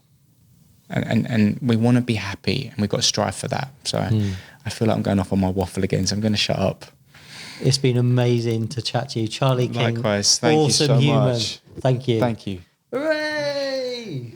Speaker 1: and we want to be happy, and we've got to strive for that. So I feel like I'm going off on my waffle again, so I'm going to shut up.
Speaker 6: It's been amazing to chat to you. Charlie King.
Speaker 1: Likewise. Thank you
Speaker 6: awesome
Speaker 1: so
Speaker 6: human.
Speaker 1: much.
Speaker 6: Thank you.
Speaker 1: Thank you.
Speaker 6: Hooray!